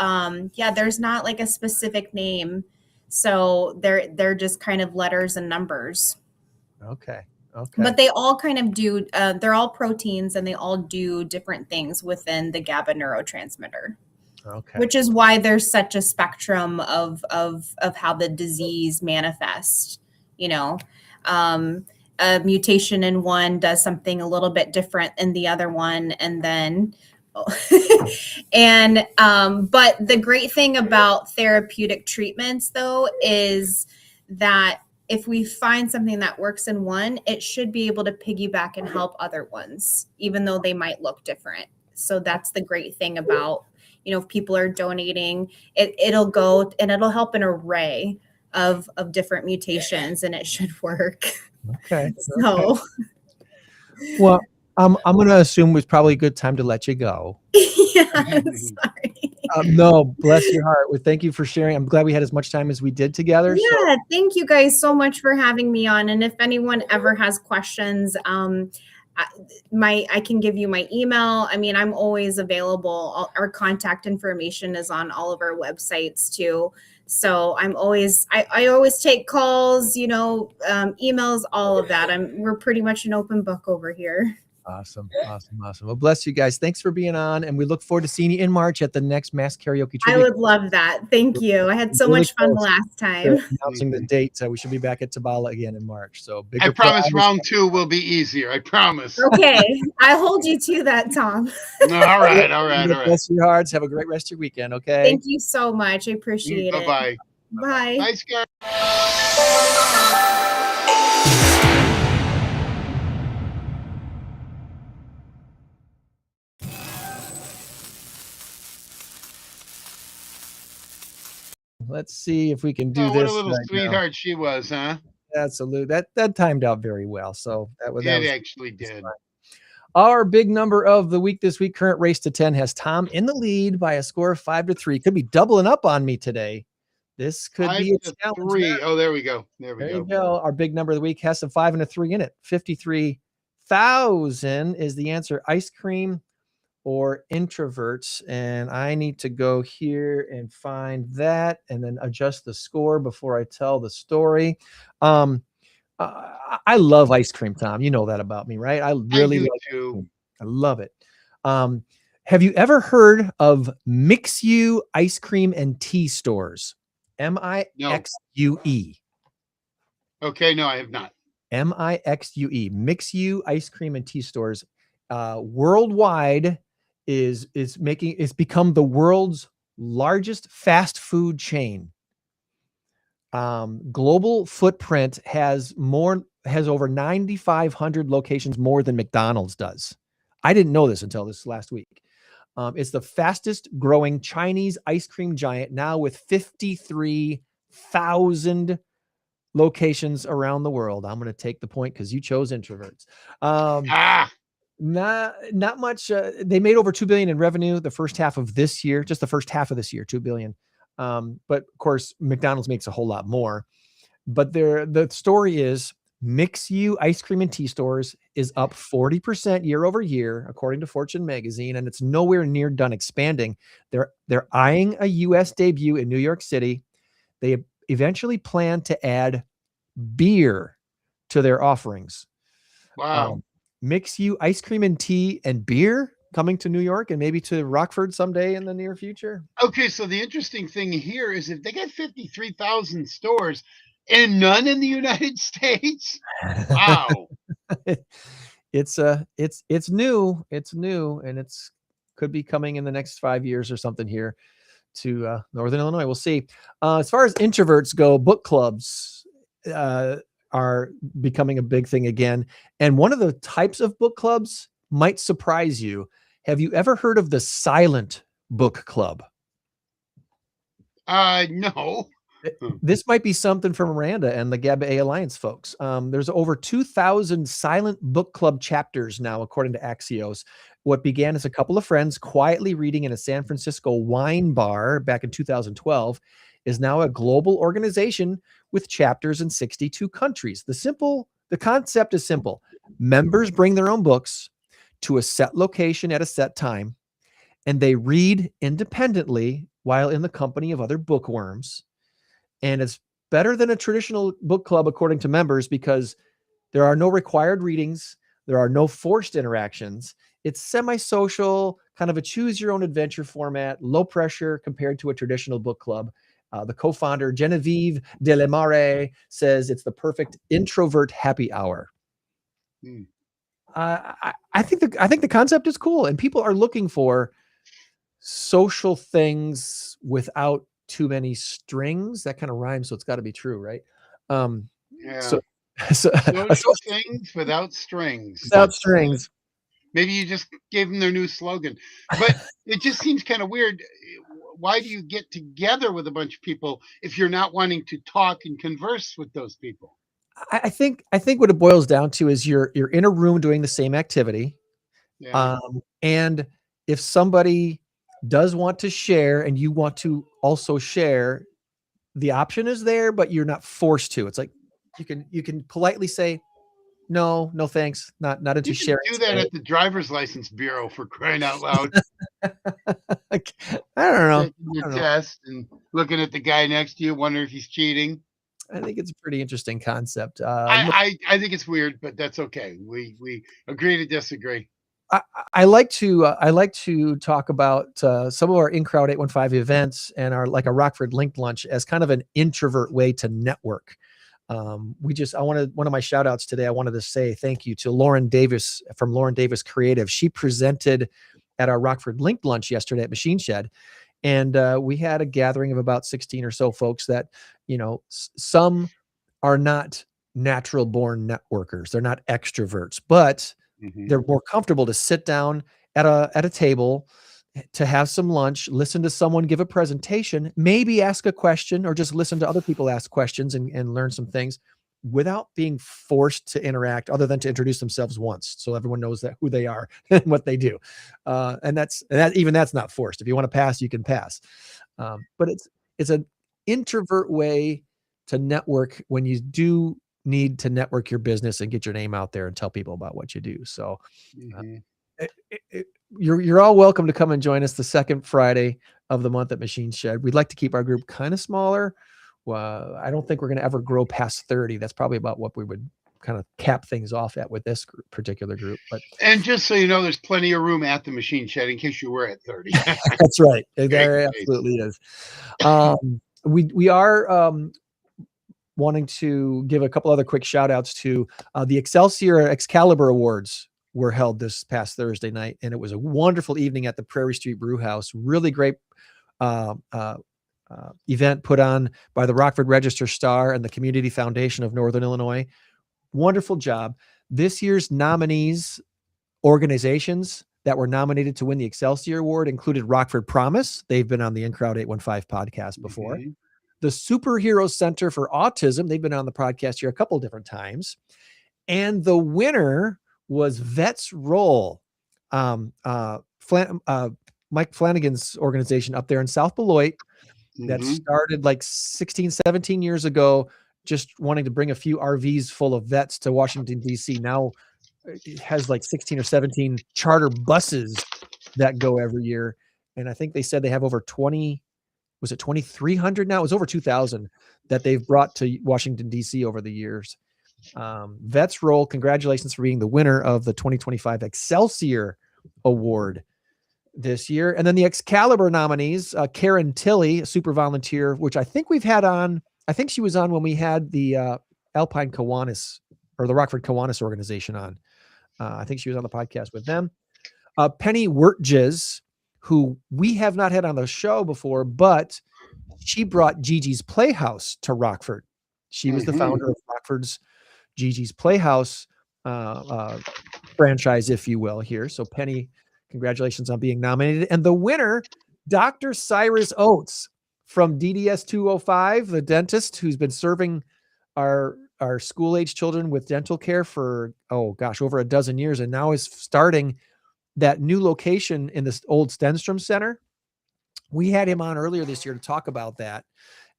there's not like a specific name, so they're just kind of letters and numbers. Okay But they all kind of do they're all proteins and they all do different things within the GABA neurotransmitter. Which is why there's such a spectrum of how the disease manifests. A mutation in one does something a little bit different than the other one, and then but the great thing about therapeutic treatments though is that if we find something that works in one, it should be able to piggyback and help other ones, even though they might look different. So that's the great thing about, if people are donating, it'll go and it'll help an array of different mutations, and it should work. Okay. So, well, I'm going to assume it's probably a good time to let you go. Sorry. No, bless your heart. Well, thank you for sharing. I'm glad we had as much time as we did together. Yeah, thank you guys so much for having me on. And if anyone ever has questions, I can give you my email. I mean, I'm always available. Our contact information is on all of our websites too. So I always take calls, emails, all of that. We're pretty much an open book over here. Awesome. Well, bless you guys. Thanks for being on, and we look forward to seeing you in March at the next Mass Karaoke I Trivia. would love that. Thank you. I had so Really much fun close last time. announcing the date. We should be back at Tabala again in March. So I promise round 2 will be easier. I promise. Okay. I hold you to that, Tom. All right. Bless your hearts. Have a great rest of your weekend. Okay. Thank you so much. I appreciate it. Bye-bye. Bye. Bye, Scar. Let's see if we can do Oh, this. what a little right sweetheart now. she was, huh? Absolutely. That timed out very well. So It actually did. Our big number of the week this week, current race to 10, has Tom in the lead by a score of 5-3. Could be doubling up on me today. This could be a challenge. 3. Oh, there we go. There you go. Our big number of the week has some 5 and a 3 in it. 53,000 is the answer. Ice cream or introverts. And I need to go here and find that and then adjust the score before I tell the story. I love ice cream, Tom. You know that about me, right? I really love too. I love it. Have you ever heard of Mix-U ice cream and tea stores? M-I-X-U-E. Okay, no, I have not. M-I-X-U-E. Mix-U ice cream and tea stores worldwide is become the world's largest fast food chain. Global footprint has over 9,500 locations more than McDonald's does. I didn't know this until this last week. It's the fastest growing Chinese ice cream giant, now with 53,000 locations around the world. I'm going to take the point because you chose introverts. Not much. They made over $2 billion in revenue the first half of this year, just the first half of this year, $2 billion. But of course, McDonald's makes a whole lot more. But the story is Mix-U ice cream and tea stores is up 40% year over year, according to Fortune magazine, and it's nowhere near done expanding. They're eyeing a U.S. debut in New York City. They eventually plan to add beer to their offerings. Wow. Mix-U ice cream and tea and beer coming to New York and maybe to Rockford someday in the near future. Okay, so the interesting thing here is if they got 53,000 stores and none in the United States, wow. It's new, and it's could be coming in the next 5 years or something here to Northern Illinois. We'll see. As far as introverts go, book clubs are becoming a big thing again. And one of the types of book clubs might surprise you. Have you ever heard of the silent book club? No. This might be something for Miranda and the GABA-A-Alliance folks. There's over 2,000 silent book club chapters now, according to Axios. What began as a couple of friends quietly reading in a San Francisco wine bar back in 2012 is now a global organization with chapters in 62 countries. The concept is simple. Members bring their own books to a set location at a set time, and they read independently while in the company of other bookworms. And it's better than a traditional book club, according to members, because there are no required readings. There are no forced interactions. It's semi-social, kind of a choose-your-own-adventure format, low pressure compared to a traditional book club. The co-founder, Genevieve Delemare, says it's the perfect introvert happy hour. I think the concept is cool, and people are looking for social things without too many strings. That kind of rhymes, so it's got to be true, right? Yeah. So social things without strings. Without strings. Maybe you just gave them their new slogan, but it just seems kind of weird. Why do you get together with a bunch of people if you're not wanting to talk and converse with those people? I think what it boils down to is you're in a room doing the same activity. Yeah. And if somebody does want to share and you want to also share, the option is there, but you're not forced to. It's like you can politely say, no, thanks. Not into sharing. Do that at the driver's license bureau, for crying out loud. I don't know. Taking your test and looking at the guy next to you, wondering if he's cheating. I think it's a pretty interesting concept. I think it's weird, but that's okay. We agree to disagree. I like to talk about some of our in-crowd 815 events and our like a Rockford linked lunch as kind of an introvert way to network. One of my shout outs today, I wanted to say thank you to Lauren Davis from Lauren Davis Creative. She presented at our Rockford linked lunch yesterday at Machine Shed. And we had a gathering of about 16 or so folks that, some are not natural born networkers. They're not extroverts, but they're more comfortable to sit down at a table, to have some lunch, listen to someone give a presentation, maybe ask a question or just listen to other people ask questions and learn some things without being forced to interact other than to introduce themselves once. So everyone knows who they are and what they do. And that's not forced. If you want to pass, you can pass. But it's an introvert way to network when you do need to network your business and get your name out there and tell people about what you do. So you're all welcome to come and join us the second Friday of the month at Machine Shed. We'd like to keep our group kind of smaller. I don't think we're going to ever grow past 30. That's probably about what we would kind of cap things off at with this particular group. And just so you know, there's plenty of room at the Machine Shed in case you were at 30. That's right. There absolutely is. We are wanting to give a couple other quick shout outs to the Excelsior Excalibur Awards were held this past Thursday night, and it was a wonderful evening at the Prairie Street Brew House. Really great event put on by the Rockford Register Star and the Community Foundation of Northern Illinois. Wonderful job. This year's nominees organizations that were nominated to win the Excelsior Award included Rockford Promise. They've been on the In-Crowd 815 podcast before. The Superhero Center for Autism. They've been on the podcast here a couple of different times. And the winner was Vets Roll. Mike Flanagan's organization up there in South Beloit that started like 16, 17 years ago, just wanting to bring a few RVs full of vets to Washington, D.C. Now it has like 16 or 17 charter buses that go every year. And I think they said they have over 2,300 now? It was over 2,000 that they've brought to Washington, D.C. over the years. Vets Roll, congratulations for being the winner of the 2025 Excelsior Award this year. And then the Excalibur nominees, Karen Tilley, a super volunteer, which I think we've had on, I think she was on when we had the Alpine Kiwanis or the Rockford Kiwanis organization on. I think she was on the podcast with them. Penny Wirtjes, who we have not had on the show before, but she brought Gigi's Playhouse to Rockford. She was the founder of Rockford's Gigi's Playhouse franchise, if you will, here. So Penny, congratulations on being nominated. And the winner, Dr. CYRUS Oates from DDS 205, the dentist who's been serving our school-age children with dental care for, over a dozen years, and now is starting that new location in this old Stenstrom Center. We had him on earlier this year to talk about that.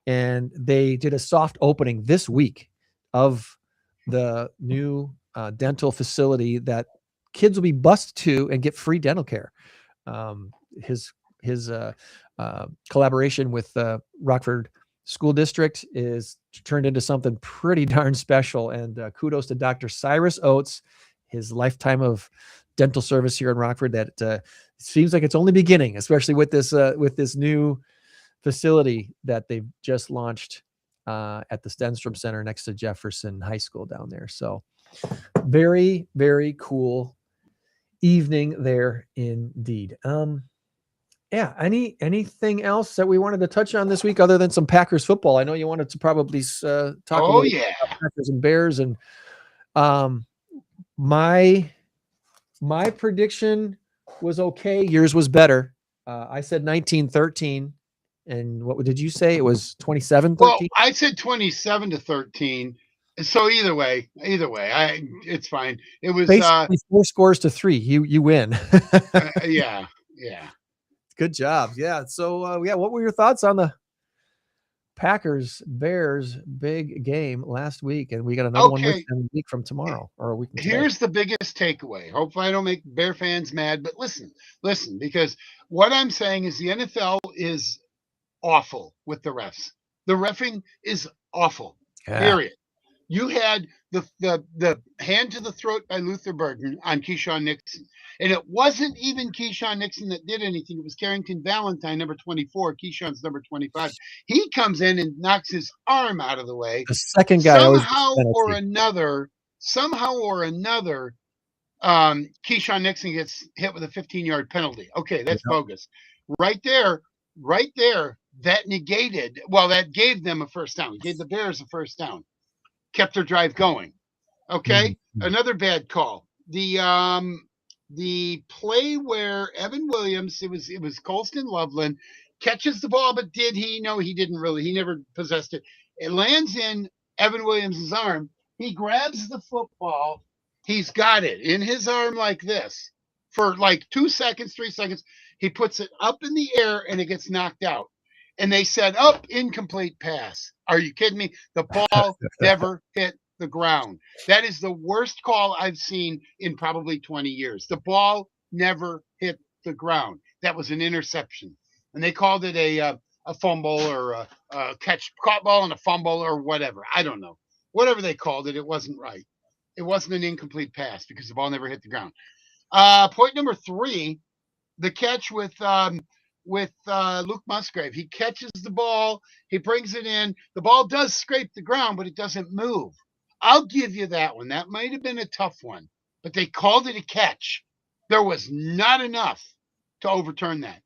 And they did a soft opening this week of the new dental facility that kids will be bused to and get free dental care. His collaboration with the Rockford School District is turned into something pretty darn special. And kudos to Dr. CYRUS Oates, his lifetime of dental service here in Rockford that seems like it's only beginning, especially with this new facility that they've just launched at the Stenstrom Center next to Jefferson High School down there. So very, very cool evening there indeed. Anything else that we wanted to touch on this week other than some Packers football? I know you wanted to probably talk about Packers and Bears, and my prediction was okay. Yours was better. I said 19-13. And what did you say? It was 27-13? Well, I said 27-13. So either way, it's fine. It was basically 4 scores to 3. You win. Yeah. Good job. Yeah. So what were your thoughts on the Packers Bears big game last week? And we got another one a week from tomorrow or a week from today. Here's the biggest takeaway. Hopefully I don't make Bear fans mad, but listen, because what I'm saying is the NFL is awful with the refs. The reffing is awful. Yeah. Period. You had the hand to the throat by Luther Burden on Keyshawn Nixon. And it wasn't even Keyshawn Nixon that did anything. It was Carrington Valentine, number 24. Keyshawn's number 25. He comes in and knocks his arm out of the way. The second guy always gets Somehow a penalty. or another, Keyshawn Nixon gets hit with a 15-yard penalty. Okay, that's bogus. Right there, that negated, well, that gave them a first down. It gave the Bears a first down. Kept their drive going. Okay, another bad call. The play where Evan Williams, it was Colston Loveland, catches the ball, but did he? No, he didn't really. He never possessed it. It lands in Evan Williams' arm. He grabs the football. He's got it in his arm like this for like 2 seconds, 3 seconds. He puts it up in the air and it gets knocked out. And they said, incomplete pass. Are you kidding me? The ball never hit the ground. That is the worst call I've seen in probably 20 years. The ball never hit the ground. That was an interception. And they called it a fumble or a caught ball and a fumble or whatever. I don't know. Whatever they called it, it wasn't right. It wasn't an incomplete pass because the ball never hit the ground. Point number 3, the catch with Luke Musgrave. He catches the ball. He brings it in. The ball does scrape the ground, but it doesn't move. I'll give you that one. That might have been a tough one, but they called it a catch. There was not enough to overturn that.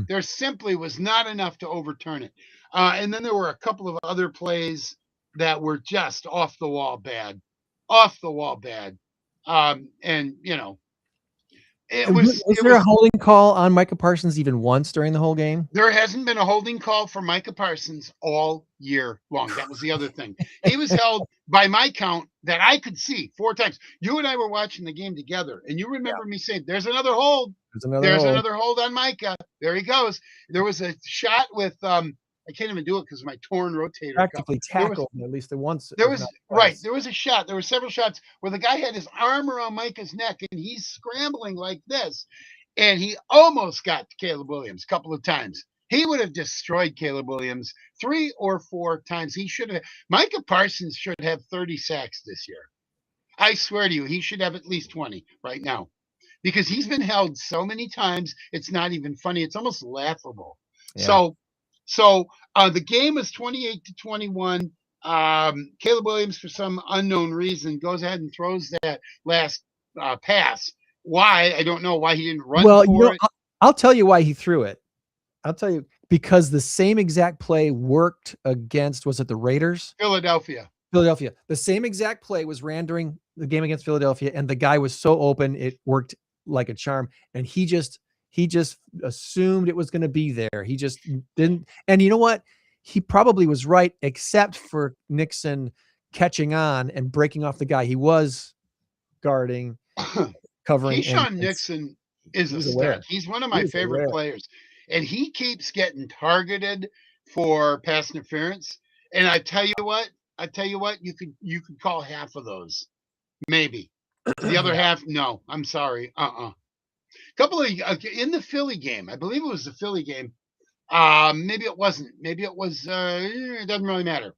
There simply was not enough to overturn it. And then there were a couple of other plays that were just off the wall bad. And, you know, Was there a holding call on Micah Parsons even once during the whole game? There hasn't been a holding call for Micah Parsons all year long. That was the other thing. He was held, by my count, that I could see 4 times. You and I were watching the game together, and you remember me saying, there's another hold. There's another hold on Micah. There he goes. There was a shot with I can't even do it because of my torn rotator. Practically tackled at least once. There was right. There was a shot. There were several shots where the guy had his arm around Micah's neck and he's scrambling like this, and he almost got to Caleb Williams a couple of times. He would have destroyed Caleb Williams 3 or 4 times. He should have. Micah Parsons should have 30 sacks this year. I swear to you, he should have at least 20 right now, because he's been held so many times. It's not even funny. It's almost laughable. Yeah. So the game is 28-21. Caleb Williams, for some unknown reason, goes ahead and throws that last pass. Why? I don't know why he didn't run for it. I'll tell you why he threw it. I'll tell you, because the same exact play worked against, was it the Raiders? Philadelphia. The same exact play was ran during the game against Philadelphia, and the guy was so open, it worked like a charm. And he just assumed it was going to be there. He just didn't. And you know what? He probably was right, except for Nixon catching on and breaking off the guy he was guarding, covering. Keyshawn Nixon is a stud. He's one of my favorite players. And he keeps getting targeted for pass interference. And I tell you what, you could call half of those. Maybe. The other half, no. I'm sorry. Couple of in the Philly game, I believe it was the Philly game. Maybe it wasn't. Maybe it was. It doesn't really matter.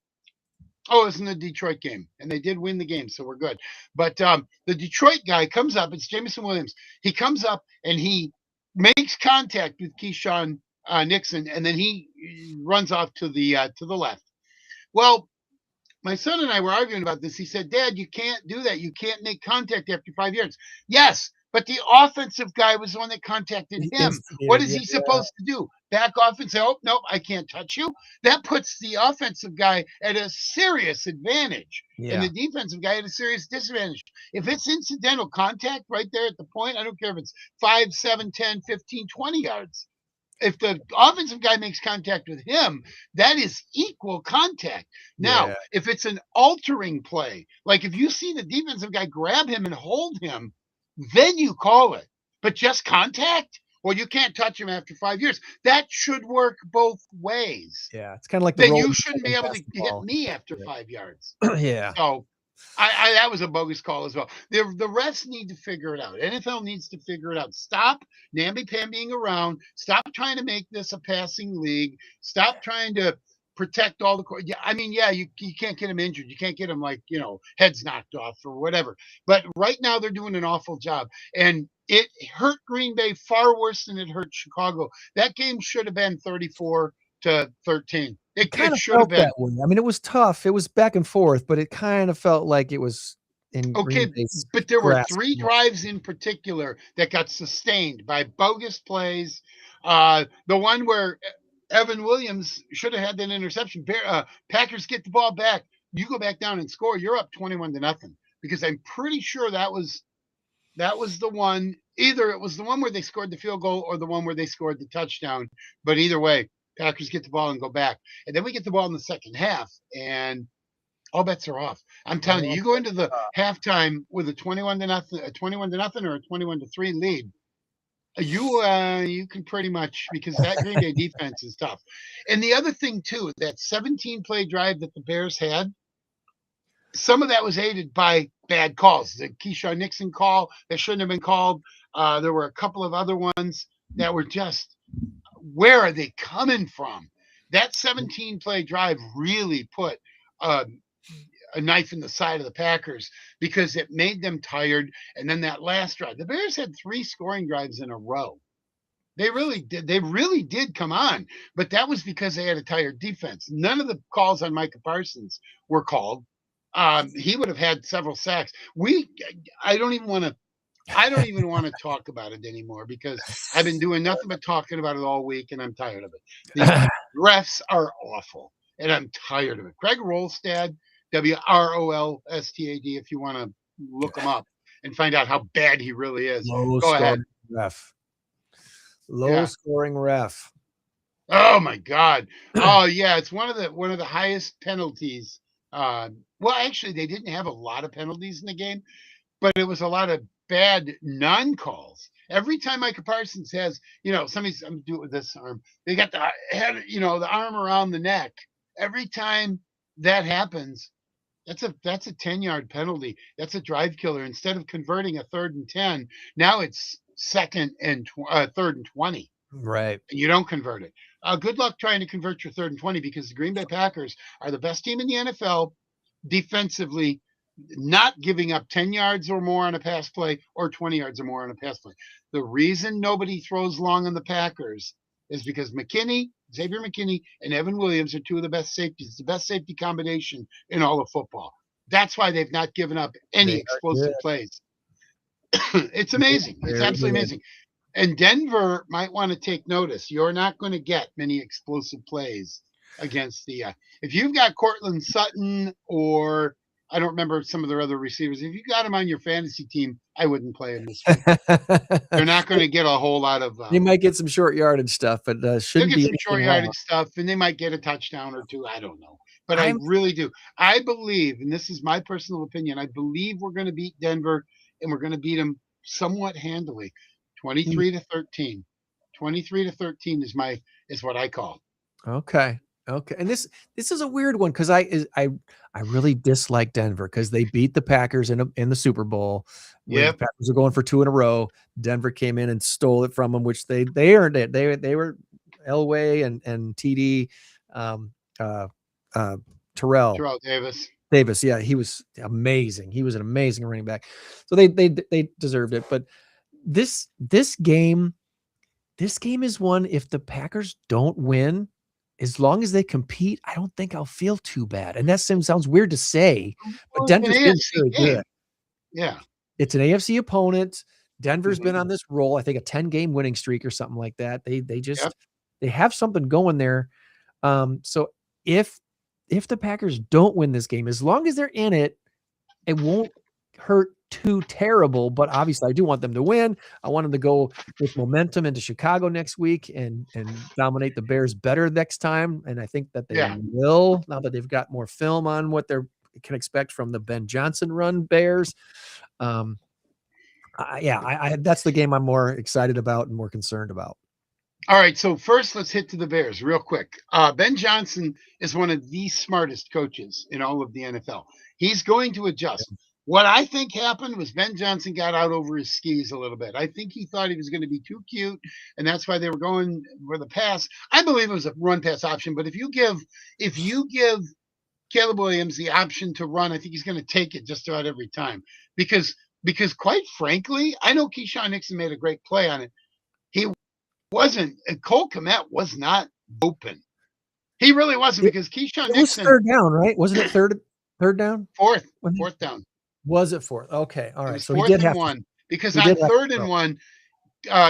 Oh, it's in the Detroit game, and they did win the game, so we're good. But the Detroit guy comes up. It's Jamison Williams. He comes up and he makes contact with Keyshawn Nixon, and then he runs off to the left. Well, my son and I were arguing about this. He said, "Dad, you can't do that. You can't make contact after 5 yards." Yes. But the offensive guy was the one that contacted him. What is he supposed to do? Back off and say, "Oh, no, I can't touch you"? That puts the offensive guy at a serious advantage and the defensive guy at a serious disadvantage. If it's incidental contact right there at the point, I don't care if it's 5, 7, 10, 15, 20 yards. If the offensive guy makes contact with him, that is equal contact. Now, if it's an altering play, like if you see the defensive guy grab him and hold him, then you call it. But just contact? Well, you can't touch him after 5 years. That should work both ways. Yeah, it's kind of like then you shouldn't be able to hit me after 5 yards. Yeah. So I that was a bogus call as well. The refs need to figure it out. NFL needs to figure it out. Stop namby-pambying around. Stop trying to make this a passing league. Stop trying to protect all the. Yeah, I mean, yeah, you can't get them injured. You can't get them like heads knocked off or whatever. But right now they're doing an awful job, and it hurt Green Bay far worse than it hurt Chicago. That game should have been 34-13. It kind of should have felt been that way. I mean, it was tough. It was back and forth, but it kind of felt like it was in okay. Green Bay's But there were grasp. 3 drives in particular that got sustained by bogus plays. The one where Evan Williams should have had that interception. Packers get the ball back. You go back down and score. You're up 21-0 because I'm pretty sure that was the one. Either it was the one where they scored the field goal or the one where they scored the touchdown. But either way, Packers get the ball and go back. And then we get the ball in the second half, and all bets are off. I'm telling you, you go into the halftime with a 21-0, a 21-0, or a 21-3 lead. You can pretty much, because that Green Bay defense is tough. And the other thing too, that 17-play drive that the Bears had, some of that was aided by bad calls. The Keyshawn Nixon call that shouldn't have been called. There were a couple of other ones that were just, where are they coming from? That 17-play drive really put a knife in the side of the Packers because it made them tired. And then that last drive, the Bears had 3 scoring drives in a row. They really did. They really did come on, but that was because they had a tired defense. None of the calls on Micah Parsons were called. He would have had several sacks. I don't even want to talk about it anymore because I've been doing nothing but talking about it all week and I'm tired of it. The refs are awful and I'm tired of it. Greg Rolstad, WROLSTAD, if you want to look him up and find out how bad he really is. Go ahead. Scoring ref. Oh my God. Oh yeah, it's one of the highest penalties. Well, actually, they didn't have a lot of penalties in the game, but it was a lot of bad non-calls. Every time Micah Parsons has, somebody's, I'm doing it with this arm. They got the head, the arm around the neck. Every time that happens, that's a 10-yard penalty. That's a drive killer. Instead of converting a 3rd and 10, now it's 3rd and 20. Right. And you don't convert it. Good luck trying to convert your 3rd and 20 because the Green Bay Packers are the best team in the NFL defensively, not giving up 10 yards or more on a pass play or 20 yards or more on a pass play. The reason nobody throws long on the Packers is because Xavier McKinney, and Evan Williams are 2 of the best safeties. It's the best safety combination in all of football. That's why they've not given up any explosive plays. It's amazing. It's absolutely amazing. And Denver might want to take notice. You're not going to get many explosive plays against the if you've got Cortland Sutton or I don't remember some of their other receivers. If you got them on your fantasy team, I wouldn't play them this week. They're not going to get a whole lot of. They might get some short yardage stuff, but shouldn't be some short yardage stuff, and they might get a touchdown or 2. I don't know, but I really do. I believe, and this is my personal opinion, I believe we're going to beat Denver, and we're going to beat them somewhat handily, 23-13. 23-13 is what I call. Okay. And this is a weird one because I really dislike Denver because they beat the Packers in the Super Bowl. Yeah, the Packers are going for 2 in a row. Denver came in and stole it from them, which they earned it. They were Elway and TD Terrell Davis. Yeah, he was amazing. He was an amazing running back. So they deserved it. But this game is one, if the Packers don't win, as long as they compete, I don't think I'll feel too bad. And that sounds weird to say, but Denver's been very good. Yeah. It's an AFC opponent. Denver's been on this roll, I think a 10-game winning streak or something like that. They have something going there. So if the Packers don't win this game, as long as they're in it, it won't hurt too terrible, but obviously I do want them to win. I want them to go with momentum into Chicago next week and dominate the Bears better next time. And I think that they will, now that they've got more film on what they can expect from the Ben Johnson run Bears. That's the game I'm more excited about and more concerned about. All right, so first let's hit to the Bears real quick. Ben Johnson is one of the smartest coaches in all of the NFL. He's going to adjust. What I think happened was Ben Johnson got out over his skis a little bit. I think he thought he was going to be too cute, and that's why they were going for the pass. I believe it was a run pass option, but if you give Caleb Williams the option to run, I think he's going to take it just about every time. Because quite frankly, I know Keyshawn Nixon made a great play on it. He wasn't. Cole Kmet was not open. He really wasn't, because Keyshawn Nixon. It was third down, right? Wasn't it third down? Fourth down. Was it fourth? Okay, all right. So fourth he did and have one. Because on third and one,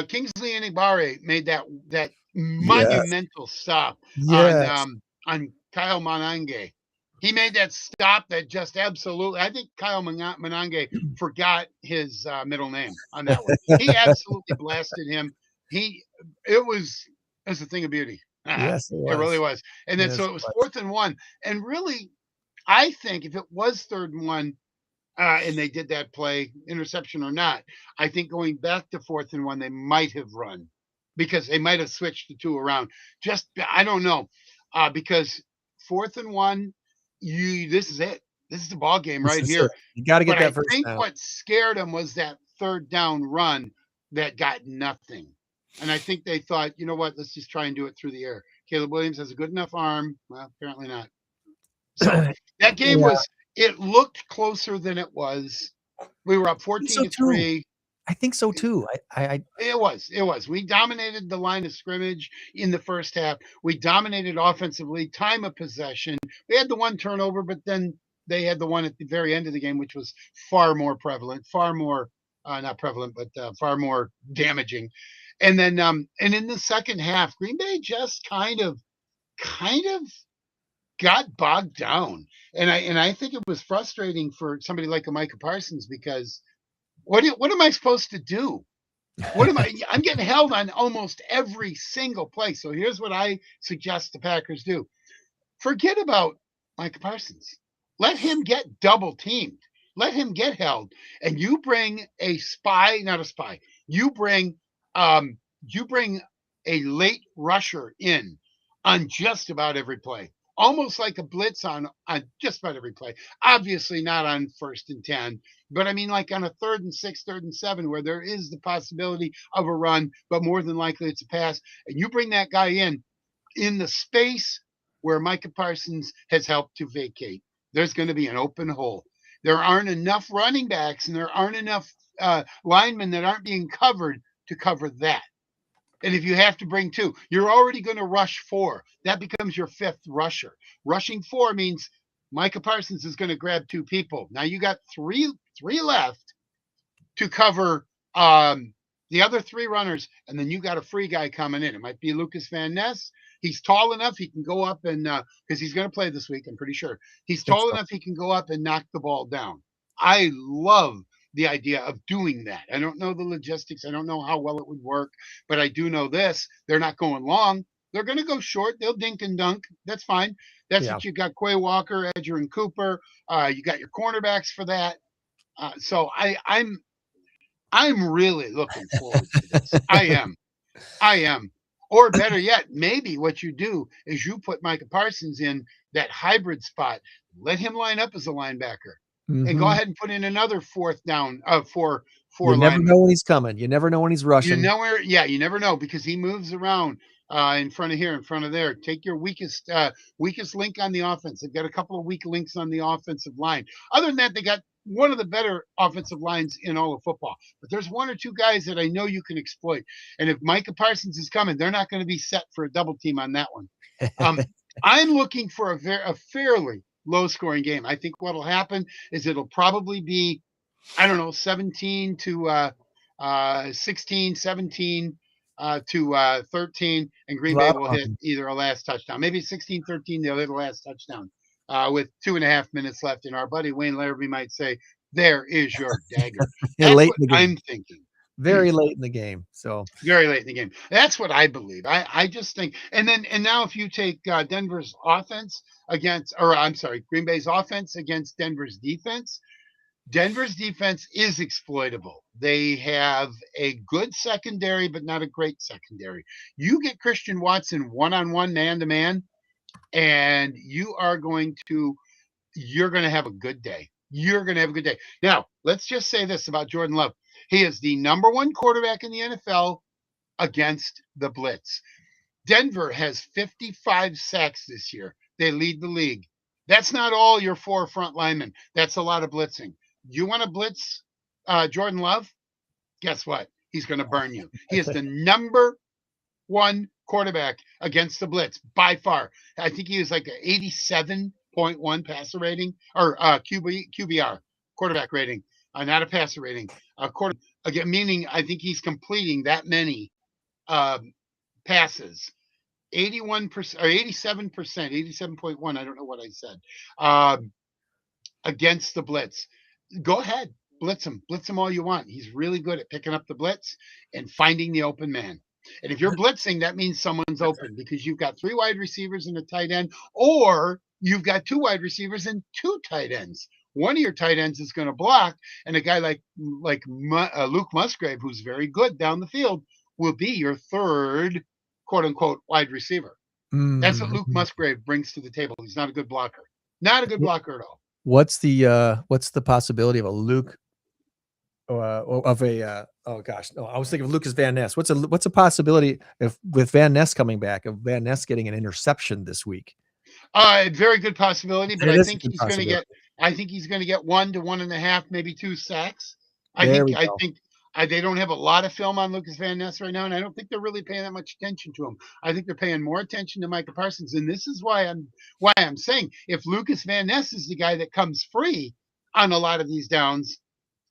Kingsley Enagbare made that monumental stop on Kyle Monange. He made that stop that just absolutely. I think Kyle Monange forgot his middle name on that one. He absolutely blasted him. It was a thing of beauty. Yes, it really was. And then so it was 4th and 1. And really, I think if it was 3rd and 1, and they did that play, interception or not, I think going back to 4th and 1, they might have run, because they might have switched the two around. Just, I don't know, because 4th and 1, this is it. This is the ball game right here. You got to get that first down. I think what scared them was that 3rd down run that got nothing. And I think they thought, you know what, let's just try and do it through the air. Caleb Williams has a good enough arm. Well, apparently not. So that game it looked closer than it was. We were up 14-3. I think so too. It was. We dominated the line of scrimmage in the first half. We dominated offensively, time of possession. We had the one turnover, but then they had the one at the very end of the game, which was far more prevalent, far more not prevalent, but far more damaging. And then and in the second half, Green Bay just kind of got bogged down. And I think it was frustrating for somebody like a Micah Parsons, because what am I supposed to do? I'm getting held on almost every single play. So here's what I suggest the Packers do. Forget about Micah Parsons. Let him get double teamed. Let him get held. And you bring a spy, not a spy. You bring a late rusher in on just about every play. Almost like a blitz on just about every play. Obviously not on 1st and 10, but I mean like on a 3rd and 6, 3rd and 7, where there is the possibility of a run, but more than likely it's a pass. And you bring that guy in the space where Micah Parsons has helped to vacate. There's going to be an open hole. There aren't enough running backs, and there aren't enough linemen that aren't being covered to cover that. And if you have to bring 2, you're already going to rush 4. That becomes your 5th rusher. Rushing 4 means Micah Parsons is going to grab 2 people. Now you got three left to cover the other 3 runners, and then you got a free guy coming in. It might be Lucas Van Ness. He's tall enough he can go up and because he's going to play this week, I'm pretty sure. He's tall enough he can go up and knock the ball down. I love the idea of doing that. I don't know the logistics. I don't know how well it would work, but I do know this. They're not going long. They're going to go short. They'll dink and dunk. That's fine. That's what you got. Quay Walker, Edger, and Cooper. You got your cornerbacks for that. So I'm really looking forward to this. I am. Or better yet, maybe what you do is you put Micah Parsons in that hybrid spot. Let him line up as a linebacker. Mm-hmm. And go ahead and put in another 4th down four. You never know when he's coming. You never know when he's rushing. You never know, because he moves around in front of here, in front of there. Take your weakest link on the offense. They've got a couple of weak links on the offensive line. Other than that, they got one of the better offensive lines in all of football. But there's 1 or 2 guys that I know you can exploit. And if Micah Parsons is coming, they're not going to be set for a double team on that one. I'm looking for a fairly low-scoring game. I think what'll happen is it'll probably be, 17 to 16, 17 to 13, and Green Bay will hit either a last touchdown. Maybe 16-13, they'll hit a last touchdown with 2.5 minutes left. And our buddy Wayne Larrabee might say, there is your dagger. That's late what in the game. I'm thinking. Very late in the game. So very late in the game. That's what I believe. I just think. And now if you take Denver's offense Green Bay's offense against Denver's defense is exploitable. They have a good secondary, but not a great secondary. You get Christian Watson one-on-one, man-to-man, and you're going to have a good day. you're going to have a good day. Now, let's just say this about Jordan Love. He is the number 1 quarterback in the NFL against the blitz. Denver has 55 sacks this year. They lead the league. That's not all your 4 front linemen. That's a lot of blitzing. You want to blitz Jordan Love? Guess what? He's going to burn you. He is the number 1 quarterback against the blitz by far. I think he is like an 87.1 passer rating or QBR, quarterback rating, not a passer rating. Again, meaning I think he's completing that many passes. 81% or 87%, 87.1. I don't know what I said. Against the blitz. Go ahead. Blitz him all you want. He's really good at picking up the blitz and finding the open man. And if you're blitzing, that means someone's open because you've got 3 wide receivers and a tight end, or you've got 2 wide receivers and 2 tight ends. One of your tight ends is going to block, and a guy like Luke Musgrave, who's very good down the field, will be your 3rd, quote unquote, wide receiver. That's what Luke Musgrave brings to the table. He's not a good blocker. Not a good blocker at all. What's the possibility of a Luke? Oh gosh, no, I was thinking of Lucas Van Ness. What's a possibility with Van Ness coming back, of Van Ness getting an interception this week? Very good possibility, but I think he's going to get. I think he's going to get 1 to 1.5, maybe 2 sacks. I think they don't have a lot of film on Lucas Van Ness right now, and I don't think they're really paying that much attention to him. I think they're paying more attention to Micah Parsons, and this is why I'm saying if Lucas Van Ness is the guy that comes free on a lot of these downs,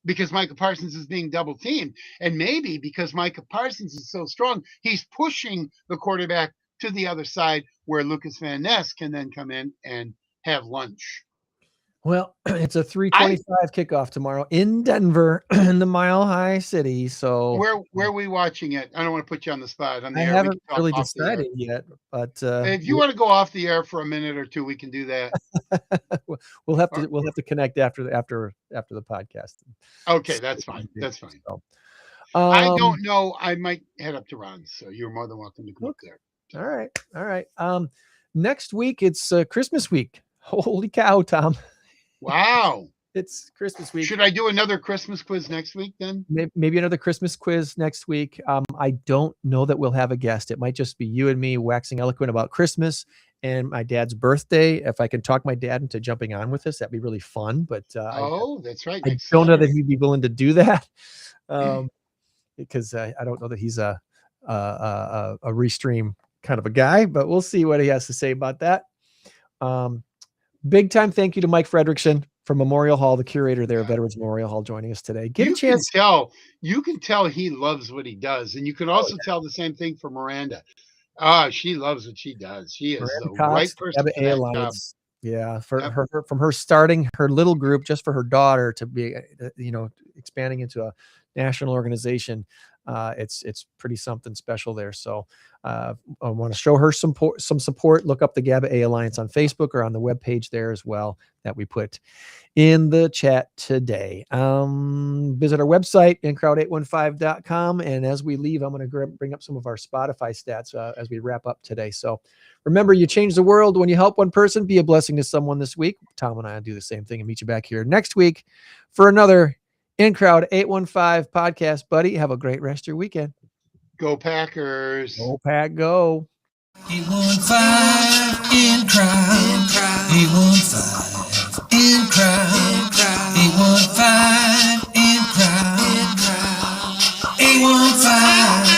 because Micah Parsons is being double teamed, and maybe because Micah Parsons is so strong, he's pushing the quarterback to the other side where Lucas Van Ness can then come in and have lunch. Well, it's a 3:25 kickoff tomorrow in Denver, in the Mile High City. So where are we watching it? I don't want to put you on the spot. I haven't really decided yet, but if you want to go off the air for a minute or two, we can do that. we'll have to connect after the podcast. Okay, that's fine. That's fine. So, I don't know. I might head up to Ron's, so you're more than welcome to come up there. All right. Next week it's Christmas week. Holy cow, Tom! Wow. It's Christmas week. Should I do another Christmas quiz next week then? Maybe another Christmas quiz next week. I don't know that we'll have a guest. It might just be you and me waxing eloquent about Christmas and my dad's birthday. If I can talk my dad into jumping on with us, that'd be really fun. But that's right. I don't know that he'd be willing to do that because I don't know that he's a restream kind of a guy. But we'll see what he has to say about that. Big time thank you to Mike Fredericksen from Memorial Hall, the curator there at Veterans Memorial Hall, joining us today. You can tell he loves what he does, and you can also tell the same thing for Miranda. She loves what she does. She is Miranda the Cox, right person for that job. Yeah, from her starting her little group just for her daughter to be, expanding into a national organization. It's pretty something special there. So I want to show her some support. Look up the GABA-A Alliance on Facebook or on the webpage there as well that we put in the chat today. Visit our website, incrowd815.com. And as we leave, I'm going to bring up some of our Spotify stats as we wrap up today. So remember, you change the world when you help one person. Be a blessing to someone this week. Tom and I will do the same thing and meet you back here next week for another In Crowd 815 podcast. Buddy, have a great rest of your weekend. Go Packers. Go Pack, go. 815 in crowd. 815 in crowd. 815 in crowd. 815